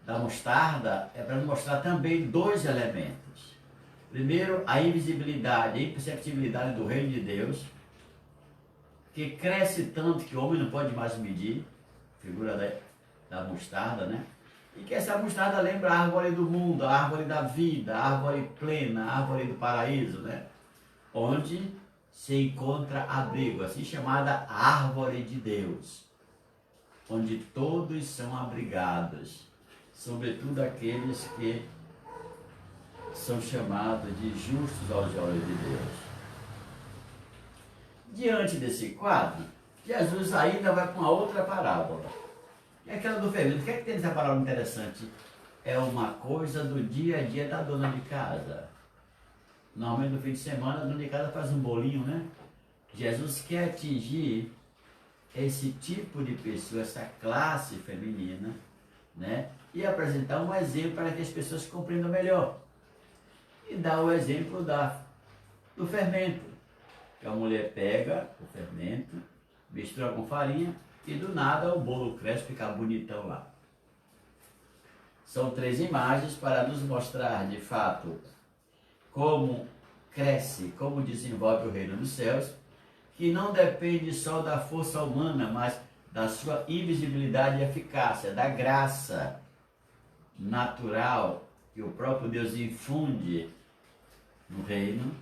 mostarda é para mostrar também 2 elementos. Primeiro, a invisibilidade, a imperceptibilidade do reino de Deus, que cresce tanto que o homem não pode mais medir, figura da mostarda, né? E que essa mostarda lembra a árvore do mundo, a árvore da vida, a árvore plena, a árvore do paraíso, né? Onde se encontra abrigo, assim chamada árvore de Deus, onde todos são abrigados, sobretudo aqueles que são chamados de justos aos olhos de Deus. Diante desse quadro, Jesus ainda vai para uma outra parábola. É aquela do fermento. O que é que tem nessa parábola interessante? É uma coisa do dia a dia da dona de casa. Normalmente no fim de semana a dona de casa faz um bolinho, né? Jesus quer atingir esse tipo de pessoa, essa classe feminina, né? E apresentar um exemplo para que as pessoas compreendam melhor. E dá o exemplo do fermento. Que a mulher pega o fermento, mistura com farinha e do nada o bolo cresce e fica bonitão lá. São 3 imagens para nos mostrar de fato como cresce, como desenvolve o reino dos céus, que não depende só da força humana, mas da sua invisibilidade e eficácia, da graça natural que o próprio Deus infunde no reino,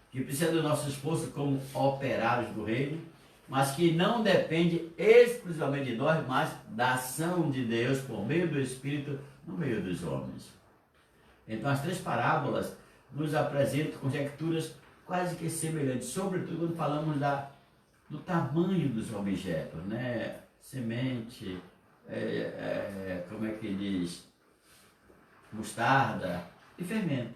que precisa do nosso esforço como operários do reino, mas que não depende exclusivamente de nós, mas da ação de Deus por meio do Espírito no meio dos homens. Então as 3 parábolas nos apresentam conjecturas quase que semelhantes, sobretudo quando falamos do tamanho dos objetos, né? Semente, como é que diz? Mostarda e fermento.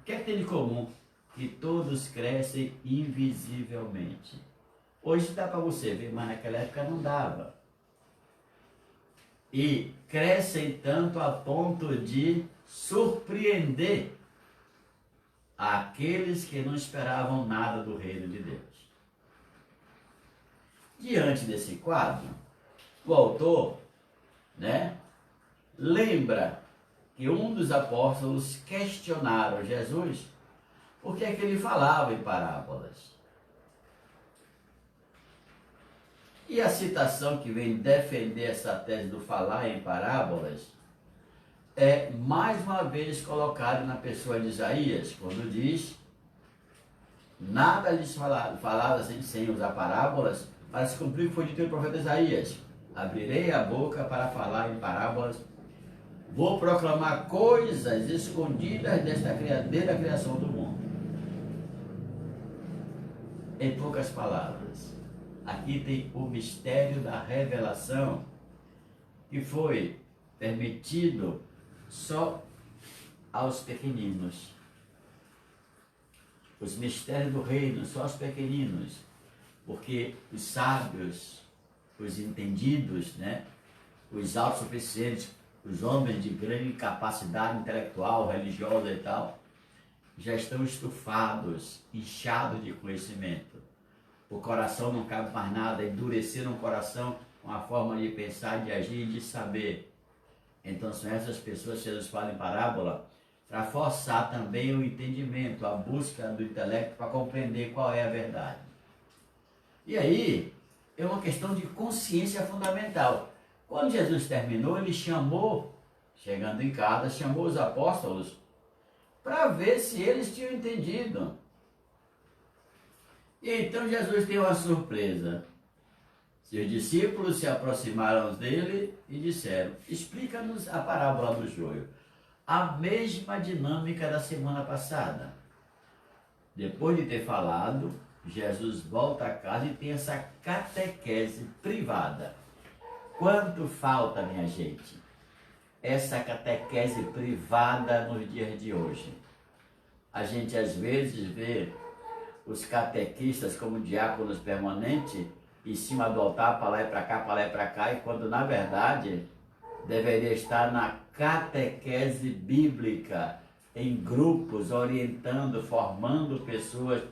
O que é que tem de comum? Que todos crescem invisivelmente. Hoje dá para você ver, mas naquela época não dava. E crescem tanto a ponto de surpreender aqueles que não esperavam nada do reino de Deus. Diante desse quadro, o autor, né, lembra que um dos apóstolos questionaram Jesus por que é que ele falava em parábolas. E a citação que vem defender essa tese do falar em parábolas é mais uma vez colocada na pessoa de Isaías, quando diz: nada lhes falava assim, sem usar parábolas, para se cumprir o que foi dito pelo profeta Isaías: abrirei a boca para falar em parábolas, vou proclamar coisas escondidas desde a criação do mundo. Em poucas palavras, aqui tem o mistério da revelação, que foi permitido só aos pequeninos. Os mistérios do reino só aos pequeninos, porque os sábios, os entendidos, né, os autossuficientes, os homens de grande capacidade intelectual, religiosa e tal, já estão estufados, inchados de conhecimento. O coração não cabe mais nada, endureceram o coração com a forma de pensar, de agir e de saber. Então são essas pessoas que Jesus fala em parábola para forçar também o entendimento, a busca do intelecto para compreender qual é a verdade. E aí é uma questão de consciência fundamental. Quando Jesus terminou, ele chamou, chegando em casa, chamou os apóstolos para ver se eles tinham entendido. E então Jesus tem uma surpresa. Seus discípulos se aproximaram dele e disseram: explica-nos a parábola do joio. A mesma dinâmica da semana passada. Depois de ter falado, Jesus volta a casa e tem essa catequese privada. Quanto falta, minha gente, essa catequese privada nos dias de hoje? A gente às vezes vê os catequistas como diáconos permanentes em cima do altar, para lá e para cá, e quando na verdade deveria estar na catequese bíblica, em grupos, orientando, formando pessoas,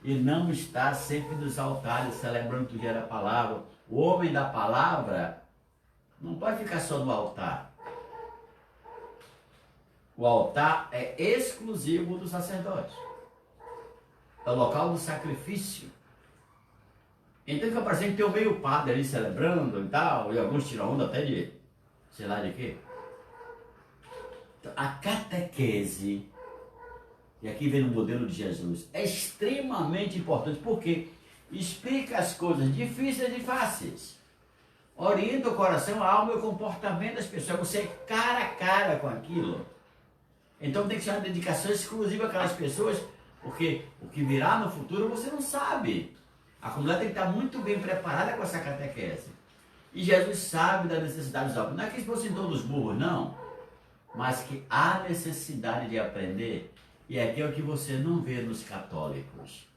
e não estar sempre nos altares celebrando o dia da palavra. O homem da palavra não pode ficar só no altar. O altar é exclusivo do sacerdote. É o local do sacrifício. Então fica parecendo que tem o meio padre ali celebrando e tal, e alguns tiram onda até de, sei lá de quê. Então, a catequese, e aqui vem o modelo de Jesus, é extremamente importante, porque explica as coisas difíceis e fáceis. Orienta o coração, a alma e o comportamento das pessoas. Você é cara a cara com aquilo. Então tem que ser uma dedicação exclusiva àquelas pessoas, porque o que virá no futuro você não sabe. A comunidade tem que estar muito bem preparada com essa catequese. E Jesus sabe da necessidade dos homens. Não é que eles fossem todos burros, não. Mas que há necessidade de aprender. E aqui é o que você não vê nos católicos.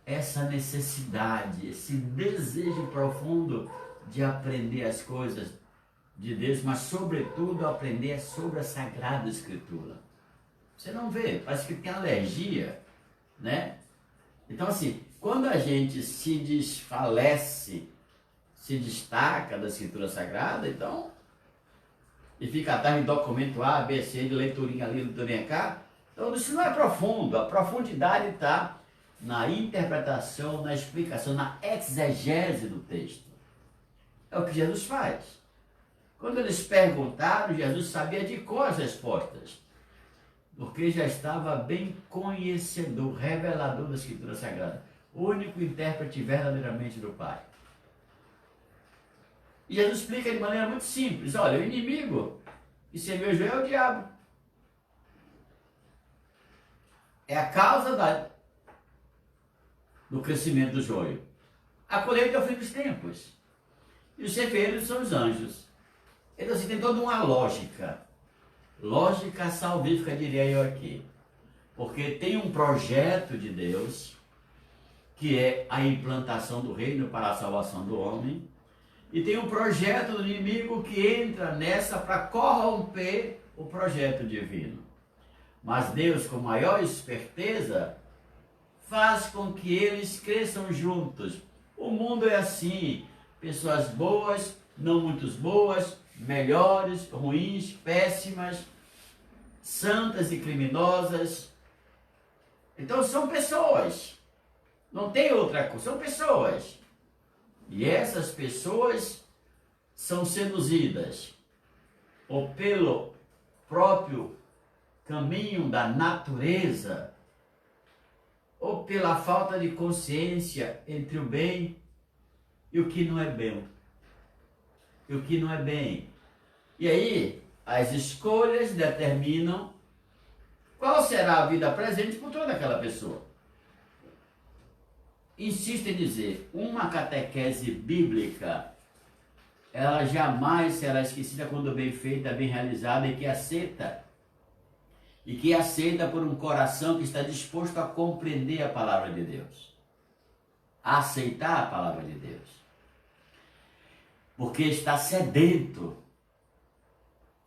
Essa necessidade, esse desejo profundo de aprender as coisas de Deus, mas sobretudo aprender sobre a Sagrada Escritura. Você não vê, parece que tem alergia, né? Então assim, quando a gente se desfalece, se destaca da Escritura Sagrada, então, e fica atrás de documento A, B, C, de leiturinha ali, leiturinha cá, então isso não é profundo. A profundidade está na interpretação, na explicação, na exegese do texto. É o que Jesus faz. Quando eles perguntaram, Jesus sabia de cor as respostas, porque já estava bem conhecedor, revelador da Escritura Sagrada, o único intérprete verdadeiramente do Pai. E Jesus explica de maneira muito simples: olha, o inimigo que semeia o joio é o diabo. É a causa do crescimento do joio. A colheita é o fim dos tempos. E os ceifeiros são os anjos. Então assim, tem toda uma lógica. Lógica salvífica, diria eu aqui. Porque tem um projeto de Deus, que é a implantação do reino para a salvação do homem. E tem um projeto do inimigo que entra nessa para corromper o projeto divino. Mas Deus, com maior esperteza, faz com que eles cresçam juntos. O mundo é assim: pessoas boas, não muito boas, melhores, ruins, péssimas, santas e criminosas. Então são pessoas, não tem outra coisa, são pessoas. E essas pessoas são seduzidas ou pelo próprio caminho da natureza, ou pela falta de consciência entre o bem e o que não é bem. E o que não é bem. E aí, as escolhas determinam qual será a vida presente por toda aquela pessoa. Insisto em dizer, uma catequese bíblica, ela jamais será esquecida quando bem feita, bem realizada e que aceita por um coração que está disposto a compreender a palavra de Deus, a aceitar a palavra de Deus, porque está sedento,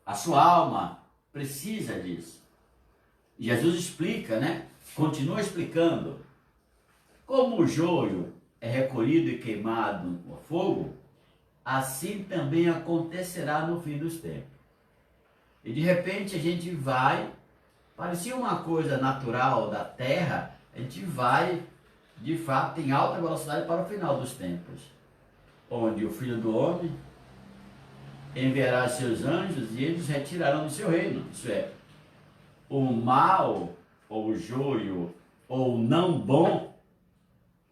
a sua alma precisa disso. Jesus explica, né? Continua explicando, como o joio é recolhido e queimado no fogo, assim também acontecerá no fim dos tempos. E de repente a gente vai, parecia uma coisa natural da terra, a gente vai, de fato, em alta velocidade para o final dos tempos, onde o Filho do Homem enviará seus anjos e eles retirarão do seu reino. Isso é, o mal, ou o joio, ou o não bom,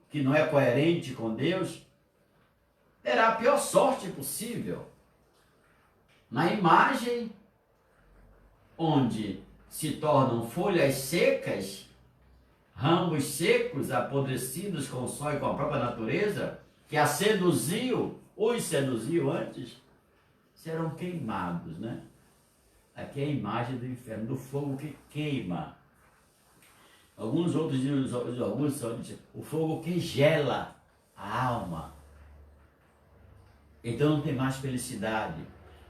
que não é coerente com Deus, terá a pior sorte possível. Na imagem onde se tornam folhas secas, ramos secos, apodrecidos com o sol e com a própria natureza, que a seduziu, os seduziu antes, serão queimados, né? Aqui é a imagem do inferno, do fogo que queima. Alguns outros dizem, o fogo que gela a alma. Então não tem mais felicidade,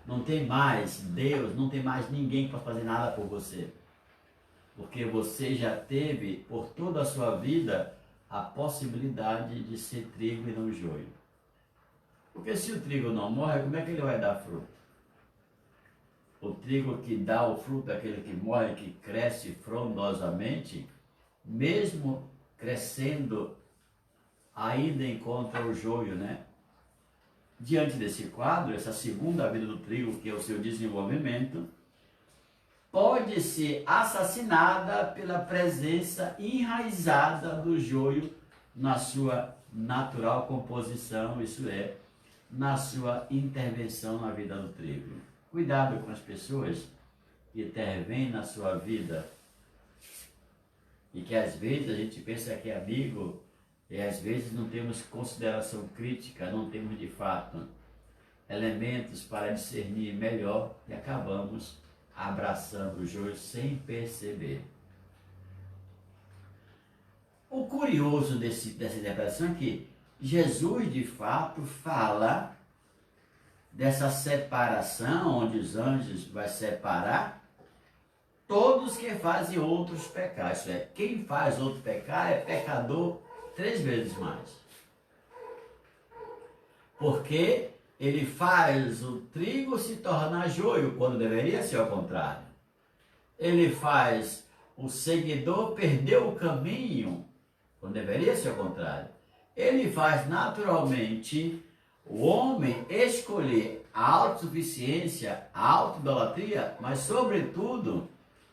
não tem mais Deus, não tem mais ninguém para fazer nada por você. Porque você já teve, por toda a sua vida, a possibilidade de ser trigo e não joio. Porque se o trigo não morre, como é que ele vai dar fruto? O trigo que dá o fruto é aquele que morre, que cresce frondosamente, mesmo crescendo, ainda encontra o joio, né? Diante desse quadro, essa segunda vida do trigo, que é o seu desenvolvimento, pode ser assassinada pela presença enraizada do joio na sua natural composição, isso é, na sua intervenção na vida do trigo. Cuidado com as pessoas que intervêm na sua vida e que às vezes a gente pensa que é amigo e às vezes não temos consideração crítica, não temos de fato elementos para discernir melhor e acabamos abraçando o joio sem perceber. O curioso dessa interpretação é que Jesus de fato fala dessa separação, onde os anjos vai separar todos que fazem outros pecados. Isso é, quem faz outro pecado é pecador 3 vezes mais. Porque ele faz o trigo se tornar joio, quando deveria ser ao contrário. Ele faz o seguidor perder o caminho, quando deveria ser ao contrário. Ele faz naturalmente o homem escolher a autossuficiência, a autoidolatria, mas sobretudo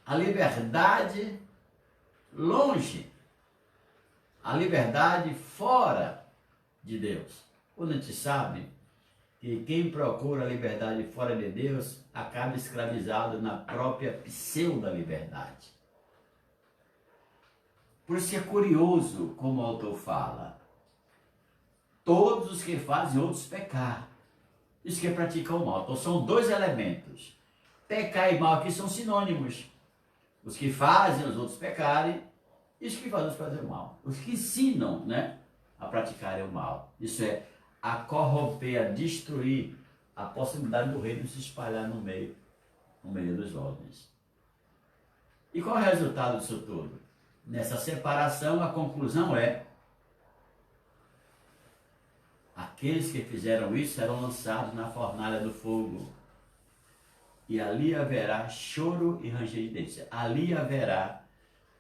a liberdade longe, a liberdade fora de Deus. Quando a gente sabe que quem procura a liberdade fora de Deus acaba escravizado na própria pseudo-liberdade. Por isso é curioso como o autor fala. Todos os que fazem outros pecar. Isso que praticam o mal. Então são 2 elementos. Pecar e mal aqui são sinônimos. Os que fazem os outros pecarem e os que fazem os fazer o mal. Os que ensinam, né, a praticarem o mal. Isso é, a corromper, a destruir a possibilidade do reino se espalhar no meio dos homens. E qual é o resultado disso tudo? Nessa separação, a conclusão é: aqueles que fizeram isso serão lançados na fornalha do fogo. e ali haverá choro e ranger de dentes. Ali haverá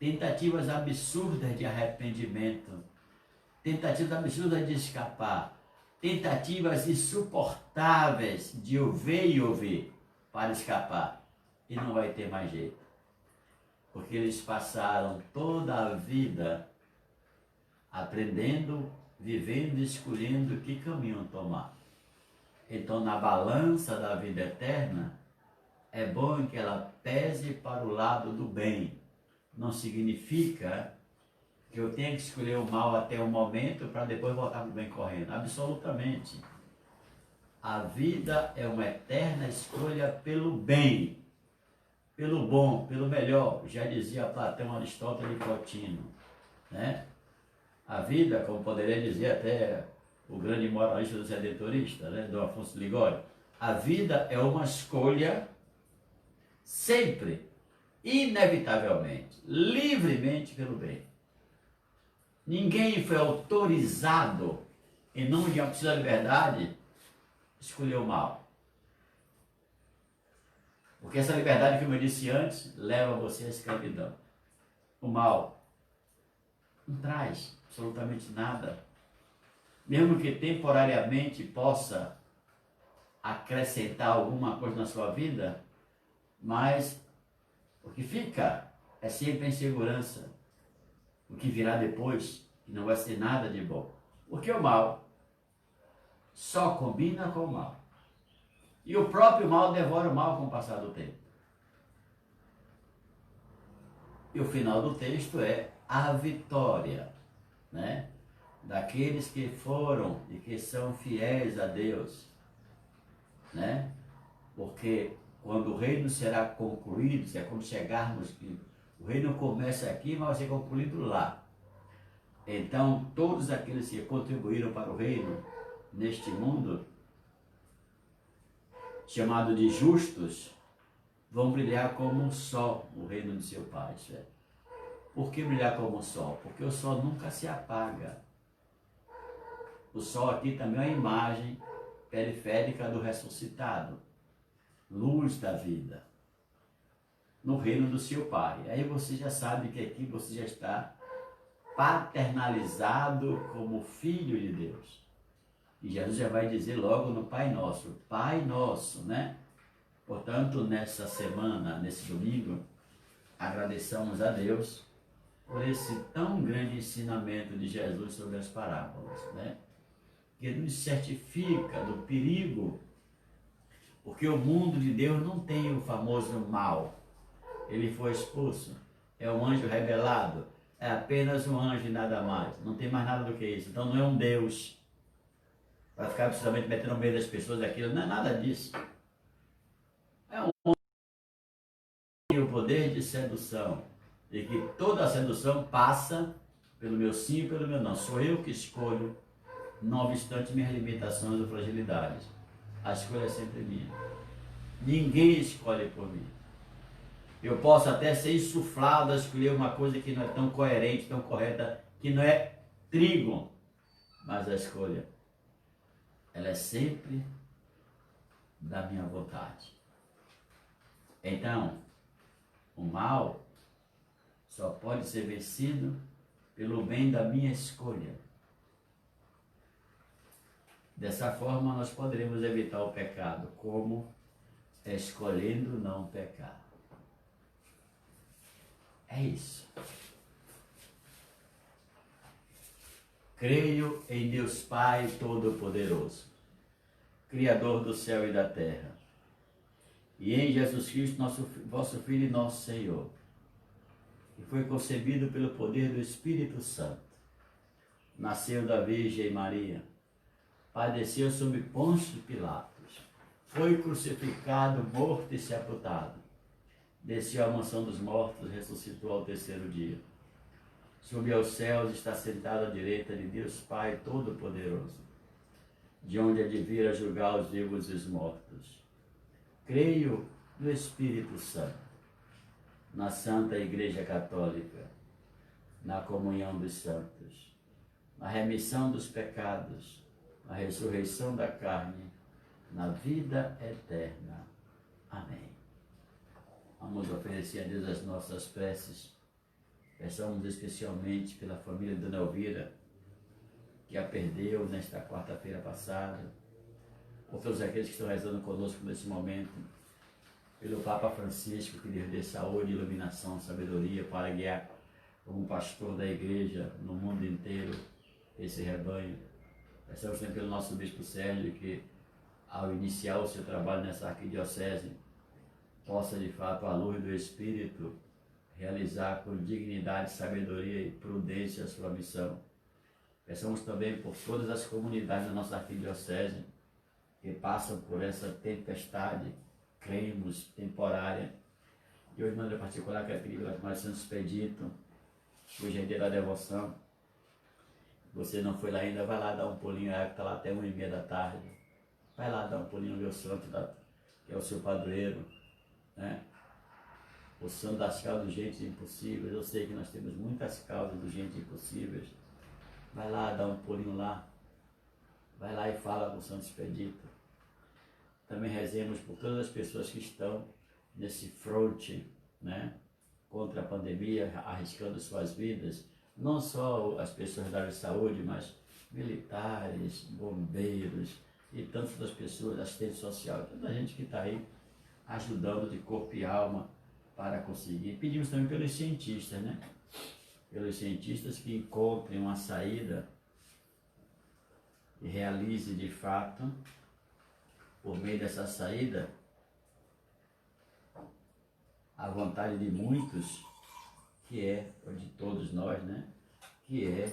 tentativas absurdas de arrependimento, tentativas absurdas de escapar, tentativas insuportáveis de ouvir e ouvir para escapar. E não vai ter mais jeito, porque eles passaram toda a vida aprendendo, vivendo e escolhendo que caminho tomar. Então, na balança da vida eterna, é bom que ela pese para o lado do bem. Não significa que eu tenha que escolher o mal até o momento para depois voltar para o bem correndo. Absolutamente. A vida é uma eterna escolha pelo bem, pelo bom, pelo melhor. Já dizia Platão, Aristóteles e Plotino, né? A vida, como poderia dizer até o grande moralista dos redentoristas, né, do Afonso Ligório, a vida é uma escolha sempre, inevitavelmente, livremente pelo bem. Ninguém foi autorizado, em nome de uma precisa liberdade, escolher o mal. Porque essa liberdade, como eu disse antes, leva você à escravidão. O mal não traz absolutamente nada. Mesmo que temporariamente possa acrescentar alguma coisa na sua vida, mas o que fica é sempre a insegurança. O que virá depois, que não vai ser nada de bom. Porque o mal só combina com o mal. E o próprio mal devora o mal com o passar do tempo. E o final do texto é a vitória, né, daqueles que foram e que são fiéis a Deus, né? Porque quando o reino será concluído, é quando chegarmos, o reino começa aqui, mas vai ser concluído lá. Então, todos aqueles que contribuíram para o reino neste mundo, chamado de justos, vão brilhar como um sol no reino de seu Pai. Por que brilhar como um sol? Porque o sol nunca se apaga. O sol aqui também é uma imagem periférica do ressuscitado, luz da vida, no reino do seu Pai. Aí você já sabe que aqui você já está paternalizado como filho de Deus. E Jesus já vai dizer logo no Pai Nosso, né? Portanto, nessa semana, nesse domingo, agradeçamos a Deus por esse tão grande ensinamento de Jesus sobre as parábolas, né? Que nos certifica do perigo, porque o mundo de Deus não tem o famoso mal. Ele foi expulso, é um anjo rebelado, é apenas um anjo e nada mais, não tem mais nada do que isso. Então não é um Deus para ficar absolutamente metendo no meio das pessoas aquilo, não é nada disso. É um o poder de sedução, e que toda a sedução passa pelo meu sim e pelo meu não. Sou eu que escolho, não obstante minhas limitações ou fragilidades. A escolha é sempre minha. Ninguém escolhe por mim. Eu posso até ser insuflado a escolher uma coisa que não é tão coerente, tão correta, que não é trigo, mas a escolha, ela é sempre da minha vontade. Então, o mal só pode ser vencido pelo bem da minha escolha. Dessa forma, nós poderemos evitar o pecado, como escolhendo não pecar. É isso. Creio em Deus Pai Todo-Poderoso, Criador do céu e da terra, e em Jesus Cristo, vosso Filho e nosso Senhor, que foi concebido pelo poder do Espírito Santo, nasceu da Virgem Maria, padeceu sob Pôncio Pilatos, foi crucificado, morto e sepultado, desceu à mansão dos mortos, ressuscitou ao terceiro dia, subiu aos céus, está sentado à direita de Deus Pai Todo-Poderoso, de onde há de vir a julgar os vivos e os mortos. Creio no Espírito Santo, na Santa Igreja Católica, na comunhão dos santos, na remissão dos pecados, na ressurreição da carne, na vida eterna. Amém. Vamos oferecer a Deus as nossas preces. Peçamos especialmente pela família de Dona Elvira, que a perdeu nesta quarta-feira passada, por todos aqueles que estão rezando conosco nesse momento, pelo Papa Francisco, que Deus dê saúde, iluminação, sabedoria para guiar como pastor da igreja no mundo inteiro esse rebanho. Peçamos também pelo nosso Bispo Sérgio, que ao iniciar o seu trabalho nessa arquidiocese, possa de fato, à luz do Espírito, realizar com dignidade, sabedoria e prudência a sua missão. Peçamos também por todas as comunidades da nossa arquidiocese que passam por essa tempestade, cremos, temporária. E hoje, de maneira particular, quero pedir pela Irmã Santo Expedito, hoje é dia da devoção. Você não foi lá ainda, vai lá dar um pulinho, que está lá até 1h30 da tarde. Vai lá dar um pulinho no meu santo, que é o seu padroeiro, né? O santo das causas urgentes e impossíveis. Eu sei que nós temos muitas causas urgentes e impossíveis. Vai lá, dá um pulinho lá. Vai lá e fala com o Santo Expedito. Também rezemos por todas as pessoas que estão nesse fronte, né, contra a pandemia, arriscando suas vidas. Não só as pessoas da área de saúde, mas militares, bombeiros e tantas outras pessoas, assistente social, tanta gente que está aí ajudando de corpo e alma para conseguir. Pedimos também pelos cientistas, né? Pelos cientistas que encontrem uma saída e realize de fato, por meio dessa saída, a vontade de muitos, que é, ou de todos nós, né? Que é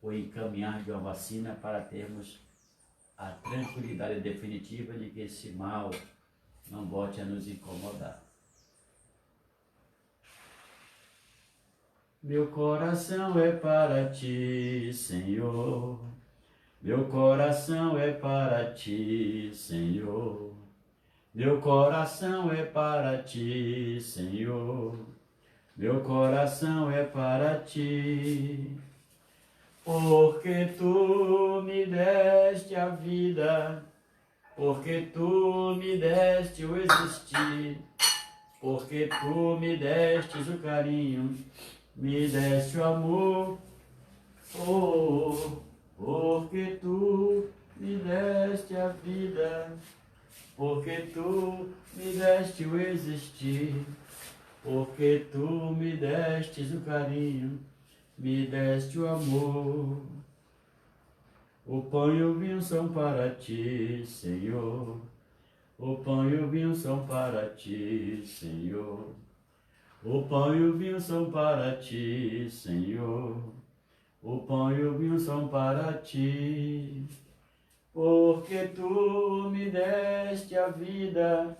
o encaminhar de uma vacina para termos a tranquilidade definitiva de que esse mal não volte a nos incomodar. Meu coração é para ti, Senhor. Meu coração é para ti, Senhor. Meu coração é para ti, Senhor. Meu coração é para ti. Porque tu me deste a vida, porque tu me deste o existir, porque tu me destes o carinho, me deste o amor, oh, porque tu me deste a vida, porque tu me deste o existir, porque tu me destes o carinho, me deste o amor. O pão e o vinho são para ti, Senhor. O pão e o vinho são para ti, Senhor. O pão e o vinho são para ti, Senhor. O pão e o vinho são para ti. Porque tu me deste a vida,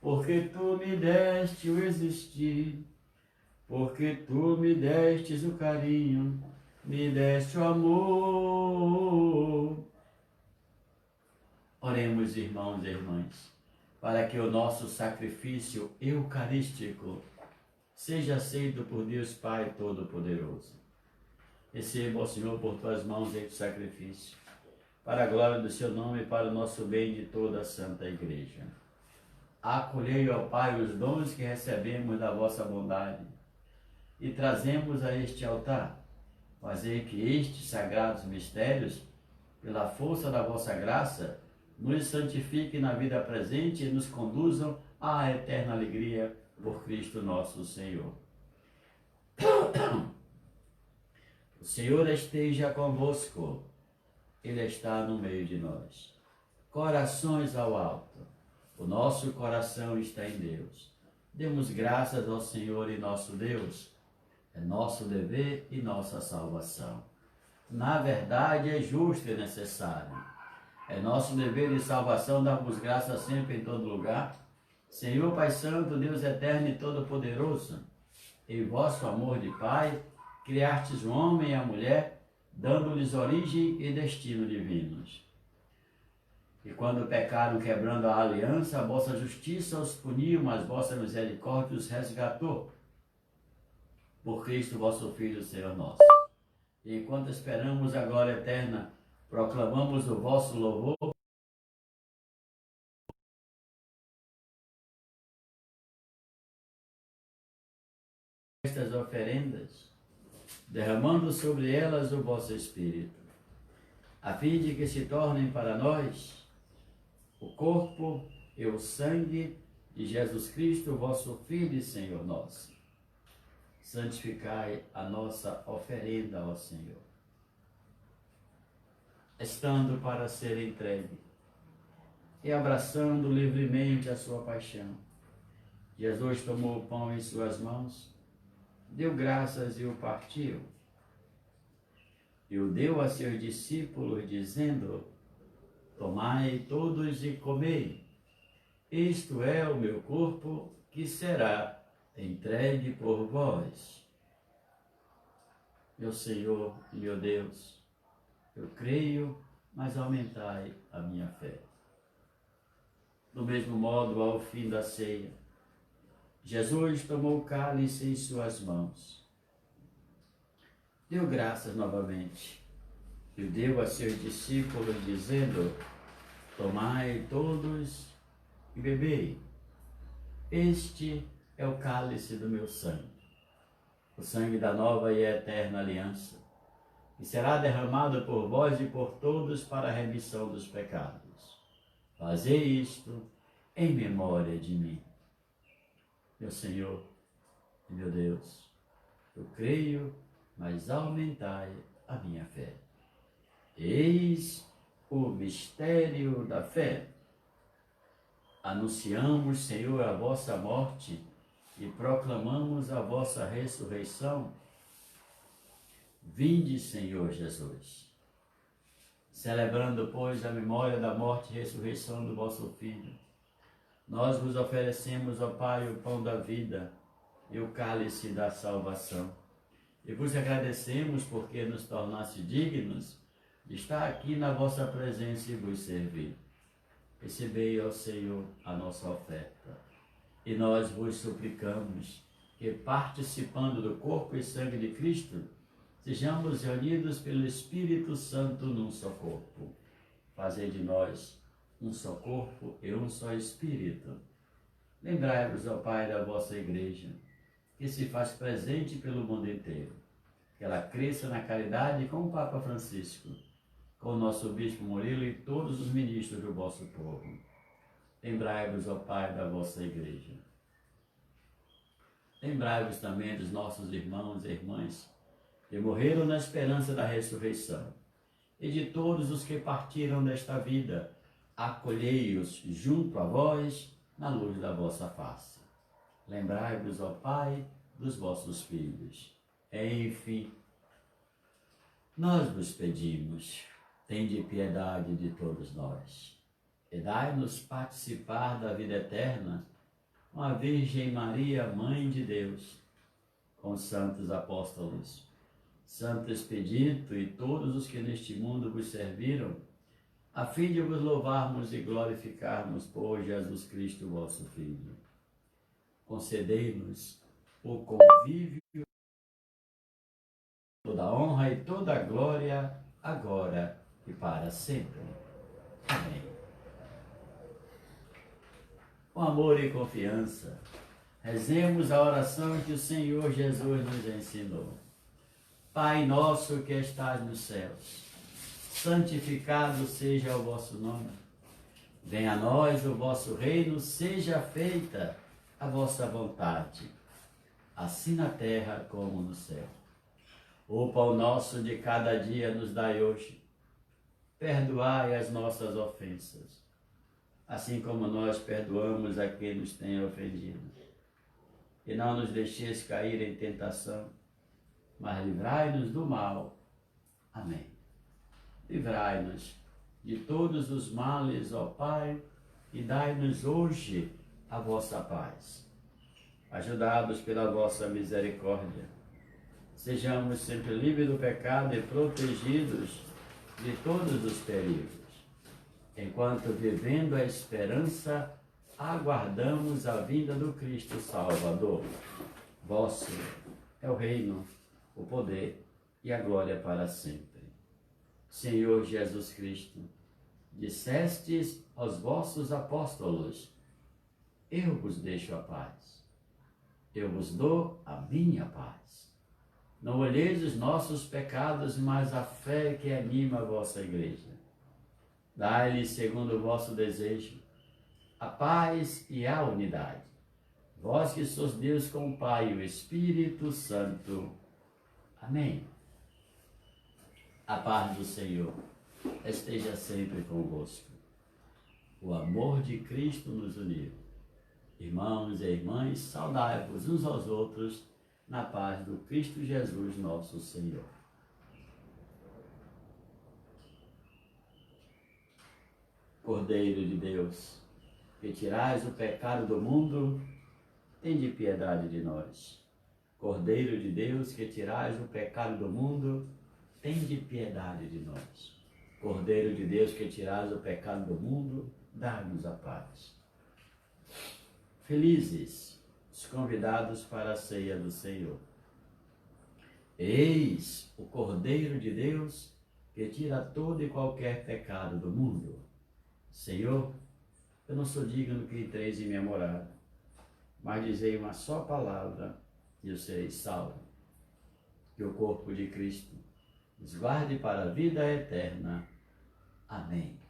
porque tu me deste o existir, porque tu me destes o carinho, me deste o amor. Oremos, irmãos e irmãs, para que o nosso sacrifício eucarístico seja aceito por Deus Pai Todo-Poderoso. Receba, ó Senhor, por tuas mãos este sacrifício, para a glória do seu nome e para o nosso bem de toda a Santa Igreja. Acolhei, ó Pai, os dons que recebemos da vossa bondade e trazemos a este altar. Fazei que estes sagrados mistérios, pela força da vossa graça, nos santifiquem na vida presente e nos conduzam à eterna alegria por Cristo nosso Senhor. O Senhor esteja convosco, Ele está no meio de nós. Corações ao alto, o nosso coração está em Deus. Demos graças ao Senhor e nosso Deus. É nosso dever e nossa salvação. Na verdade, é justo e necessário. É nosso dever e salvação darmos graças sempre em todo lugar. Senhor Pai Santo, Deus eterno e todo-poderoso, em vosso amor de Pai, criastes o homem e a mulher, dando-lhes origem e destino divinos. E quando pecaram quebrando a aliança, a vossa justiça os puniu, mas vossa misericórdia os resgatou. Por Cristo, vosso Filho, Senhor nosso. E enquanto esperamos a glória eterna, proclamamos o vosso louvor. estas oferendas, derramando sobre elas o vosso Espírito, a fim de que se tornem para nós o corpo e o sangue de Jesus Cristo, vosso Filho e Senhor nosso. Santificai a nossa oferenda, ó Senhor, estando para ser entregue e abraçando livremente a sua paixão. Jesus tomou o pão em suas mãos, deu graças e o partiu, e o deu a seus discípulos, dizendo: tomai todos e comei, isto é o meu corpo que será entregue por vós. Meu Senhor e meu Deus, eu creio, mas aumentai a minha fé. Do mesmo modo, ao fim da ceia, Jesus tomou o cálice em suas mãos, deu graças novamente e o deu a seus discípulos, dizendo: tomai todos e bebei. Este é o cálice do meu sangue, o sangue da nova e eterna aliança, que será derramado por vós e por todos para a remissão dos pecados. Fazei isto em memória de mim. Meu Senhor e meu Deus, eu creio, mas aumentai a minha fé. Eis o mistério da fé. Anunciamos, Senhor, a vossa morte e proclamamos a vossa ressurreição. Vinde, Senhor Jesus. Celebrando, pois, a memória da morte e ressurreição do vosso Filho, nós vos oferecemos, ó Pai, o pão da vida e o cálice da salvação. E vos agradecemos porque nos tornaste dignos de estar aqui na vossa presença e vos servir. Recebei, ó Senhor, a nossa oferta. E nós vos suplicamos que, participando do corpo e sangue de Cristo, sejamos reunidos pelo Espírito Santo num só corpo. Fazei de nós um só corpo e um só Espírito. Lembrai-vos, ó Pai, da vossa Igreja, que se faz presente pelo mundo inteiro. Que ela cresça na caridade com o Papa Francisco, com o nosso Bispo Murilo e todos os ministros do vosso povo. Lembrai-vos, ó Pai, da vossa Igreja. Lembrai-vos também dos nossos irmãos e irmãs que morreram na esperança da ressurreição, e de todos os que partiram desta vida. Acolhei-os junto a vós na luz da vossa face. Lembrai-vos, ó Pai, dos vossos filhos. Enfim, nós vos pedimos, tende piedade de todos nós, e dai-nos participar da vida eterna com a Virgem Maria, Mãe de Deus, com os santos apóstolos, Santo Expedito e todos os que neste mundo vos serviram, a fim de vos louvarmos e glorificarmos por Jesus Cristo, vosso Filho. Concedei-nos o convívio, toda a honra e toda a glória, agora e para sempre. Amém. Com amor e confiança, rezemos a oração que o Senhor Jesus nos ensinou. Pai nosso que estás nos céus, santificado seja o vosso nome. Venha a nós o vosso reino, seja feita a vossa vontade, assim na terra como no céu. O pão nosso de cada dia nos dai hoje. Perdoai as nossas ofensas, assim como nós perdoamos a quem nos tem ofendido. E não nos deixeis cair em tentação, mas livrai-nos do mal. Amém. Livrai-nos de todos os males, ó Pai, e dai-nos hoje a vossa paz. Ajudados pela vossa misericórdia, sejamos sempre livres do pecado e protegidos de todos os perigos, enquanto, vivendo a esperança, aguardamos a vinda do Cristo Salvador. Vosso é o reino, o poder e a glória para sempre. Senhor Jesus Cristo, dissestes aos vossos apóstolos: eu vos deixo a paz, eu vos dou a minha paz. Não olheis os nossos pecados, mas a fé que anima a vossa igreja. Dai-lhe, segundo o vosso desejo, a paz e a unidade. Vós que sois Deus com o Pai e o Espírito Santo. Amém. A paz do Senhor esteja sempre convosco. O amor de Cristo nos uniu. Irmãos e irmãs, saudai-vos uns aos outros na paz do Cristo Jesus, nosso Senhor. Cordeiro de Deus, que tirais o pecado do mundo, tende piedade de nós. Cordeiro de Deus, que tirais o pecado do mundo, tende piedade de nós. Cordeiro de Deus, que tirais o pecado do mundo, dá-nos a paz. Felizes os convidados para a ceia do Senhor. Eis o Cordeiro de Deus, que tira todo e qualquer pecado do mundo. Senhor, eu não sou digno que entreis em minha morada, mas dizei uma só palavra e eu serei salvo. Que o corpo de Cristo nos guarde para a vida eterna. Amém.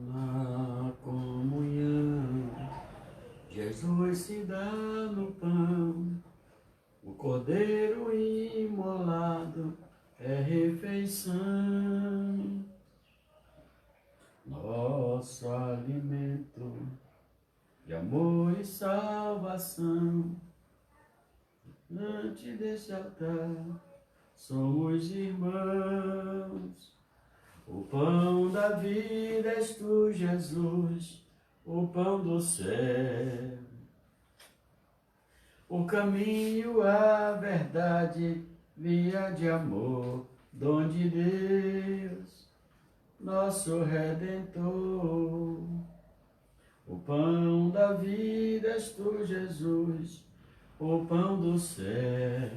Na comunhão, Jesus se dá no pão, o Cordeiro imolado é refeição, nosso alimento de amor e salvação. Ante desse altar somos irmãos. O pão da vida és tu, Jesus, o pão do céu. O caminho, a verdade, via de amor, dom de Deus, nosso Redentor. O pão da vida és tu, Jesus, o pão do céu.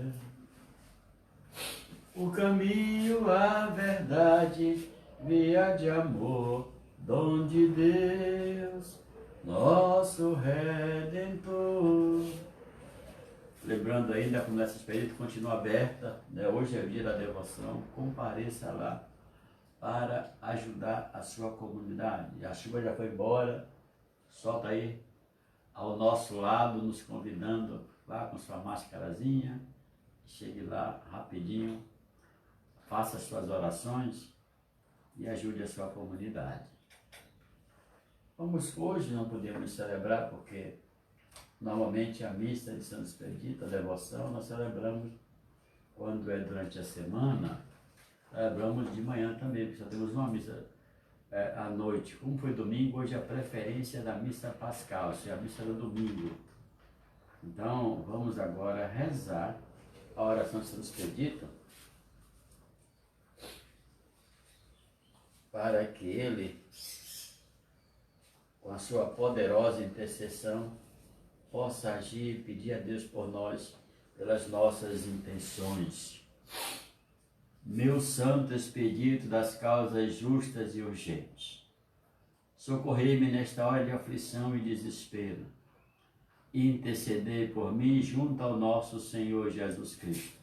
O caminho, a verdade, via de amor, dom de Deus, nosso Redentor. Lembrando ainda, a Conversa Espírita continua aberta, né? Hoje é o dia da devoção, compareça lá para ajudar a sua comunidade. A chuva já foi embora, o sol está aí ao nosso lado, nos convidando, vá com sua máscarazinha, chegue lá rapidinho, faça as suas orações e ajude a sua comunidade. Hoje não podemos celebrar porque normalmente a missa de Santo Expedito, a devoção, nós celebramos quando é durante a semana, celebramos de manhã também, porque só temos uma missa à noite. Como foi domingo, hoje a preferência é da missa pascal, ou seja, a missa do domingo. Então, vamos agora rezar a oração de Santo Expedito. para que Ele, com a sua poderosa intercessão, possa agir e pedir a Deus por nós, pelas nossas intenções. Meu santo expedito das causas justas e urgentes, socorrei-me nesta hora de aflição e desespero, e intercedei por mim junto ao nosso Senhor Jesus Cristo.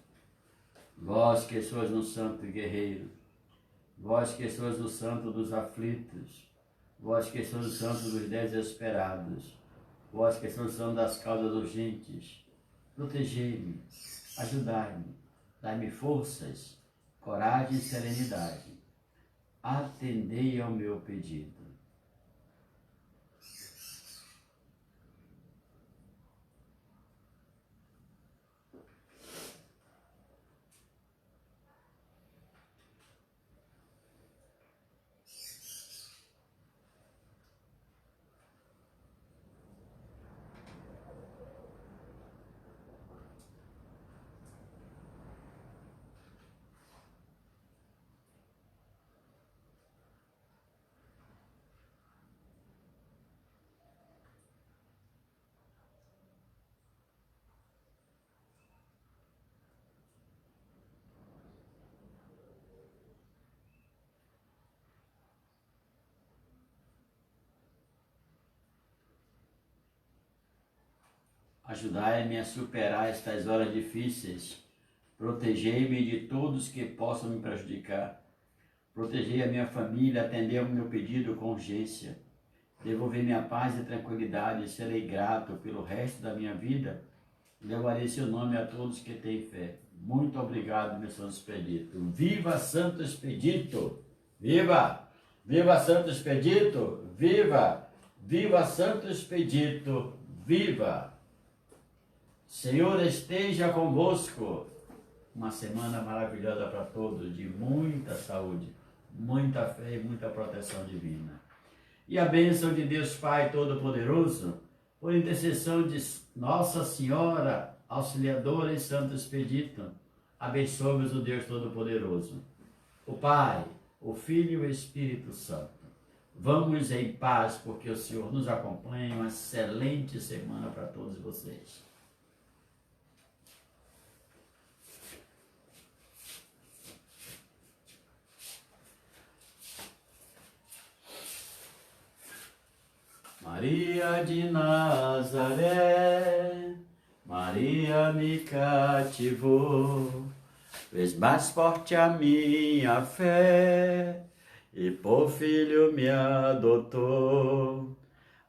Vós que sois um santo guerreiro, vós que sois o santo dos aflitos, vós que sois o santo dos desesperados, vós que sois o santo das causas urgentes, protegei-me, ajudai-me, dai-me forças, coragem e serenidade. Atendei ao meu pedido. Ajudai-me a superar estas horas difíceis. Protegei-me de todos que possam me prejudicar. Protegei a minha família, atendei ao meu pedido com urgência. Devolvei-me a paz e tranquilidade e serei grato pelo resto da minha vida. Levarei seu nome a todos que têm fé. Muito obrigado, meu Santo Expedito. Viva Santo Expedito! Viva! Viva Santo Expedito! Viva! Viva Santo Expedito! Viva! Senhor esteja convosco. Uma semana maravilhosa para todos, de muita saúde, muita fé e muita proteção divina. E a bênção de Deus Pai Todo-Poderoso, por intercessão de Nossa Senhora, Auxiliadora e Santo Expedito, abençoe-vos o Deus Todo-Poderoso, o Pai, o Filho e o Espírito Santo. Vamos em paz, porque o Senhor nos acompanha. Uma excelente semana para todos vocês. Maria de Nazaré, Maria me cativou, fez mais forte a minha fé e por filho me adotou.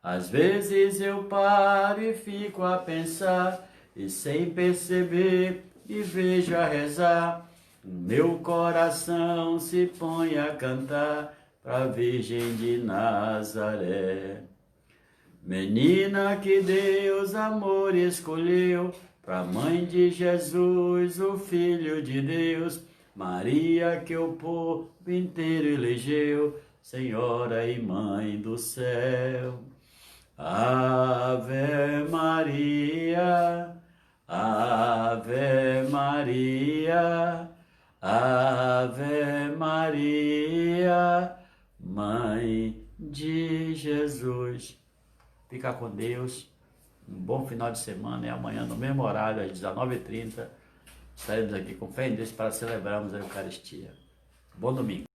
Às vezes eu paro e fico a pensar e sem perceber e vejo a rezar, meu coração se põe a cantar pra Virgem de Nazaré. Menina que Deus amor escolheu, pra mãe de Jesus, o Filho de Deus, Maria que o povo inteiro elegeu, Senhora e Mãe do céu. Ave Maria, Ave Maria, Ave Maria, Mãe de Jesus. Fica com Deus, um bom final de semana e amanhã no mesmo horário, às 19h30, estaremos aqui com fé em Deus para celebrarmos a Eucaristia. Bom domingo.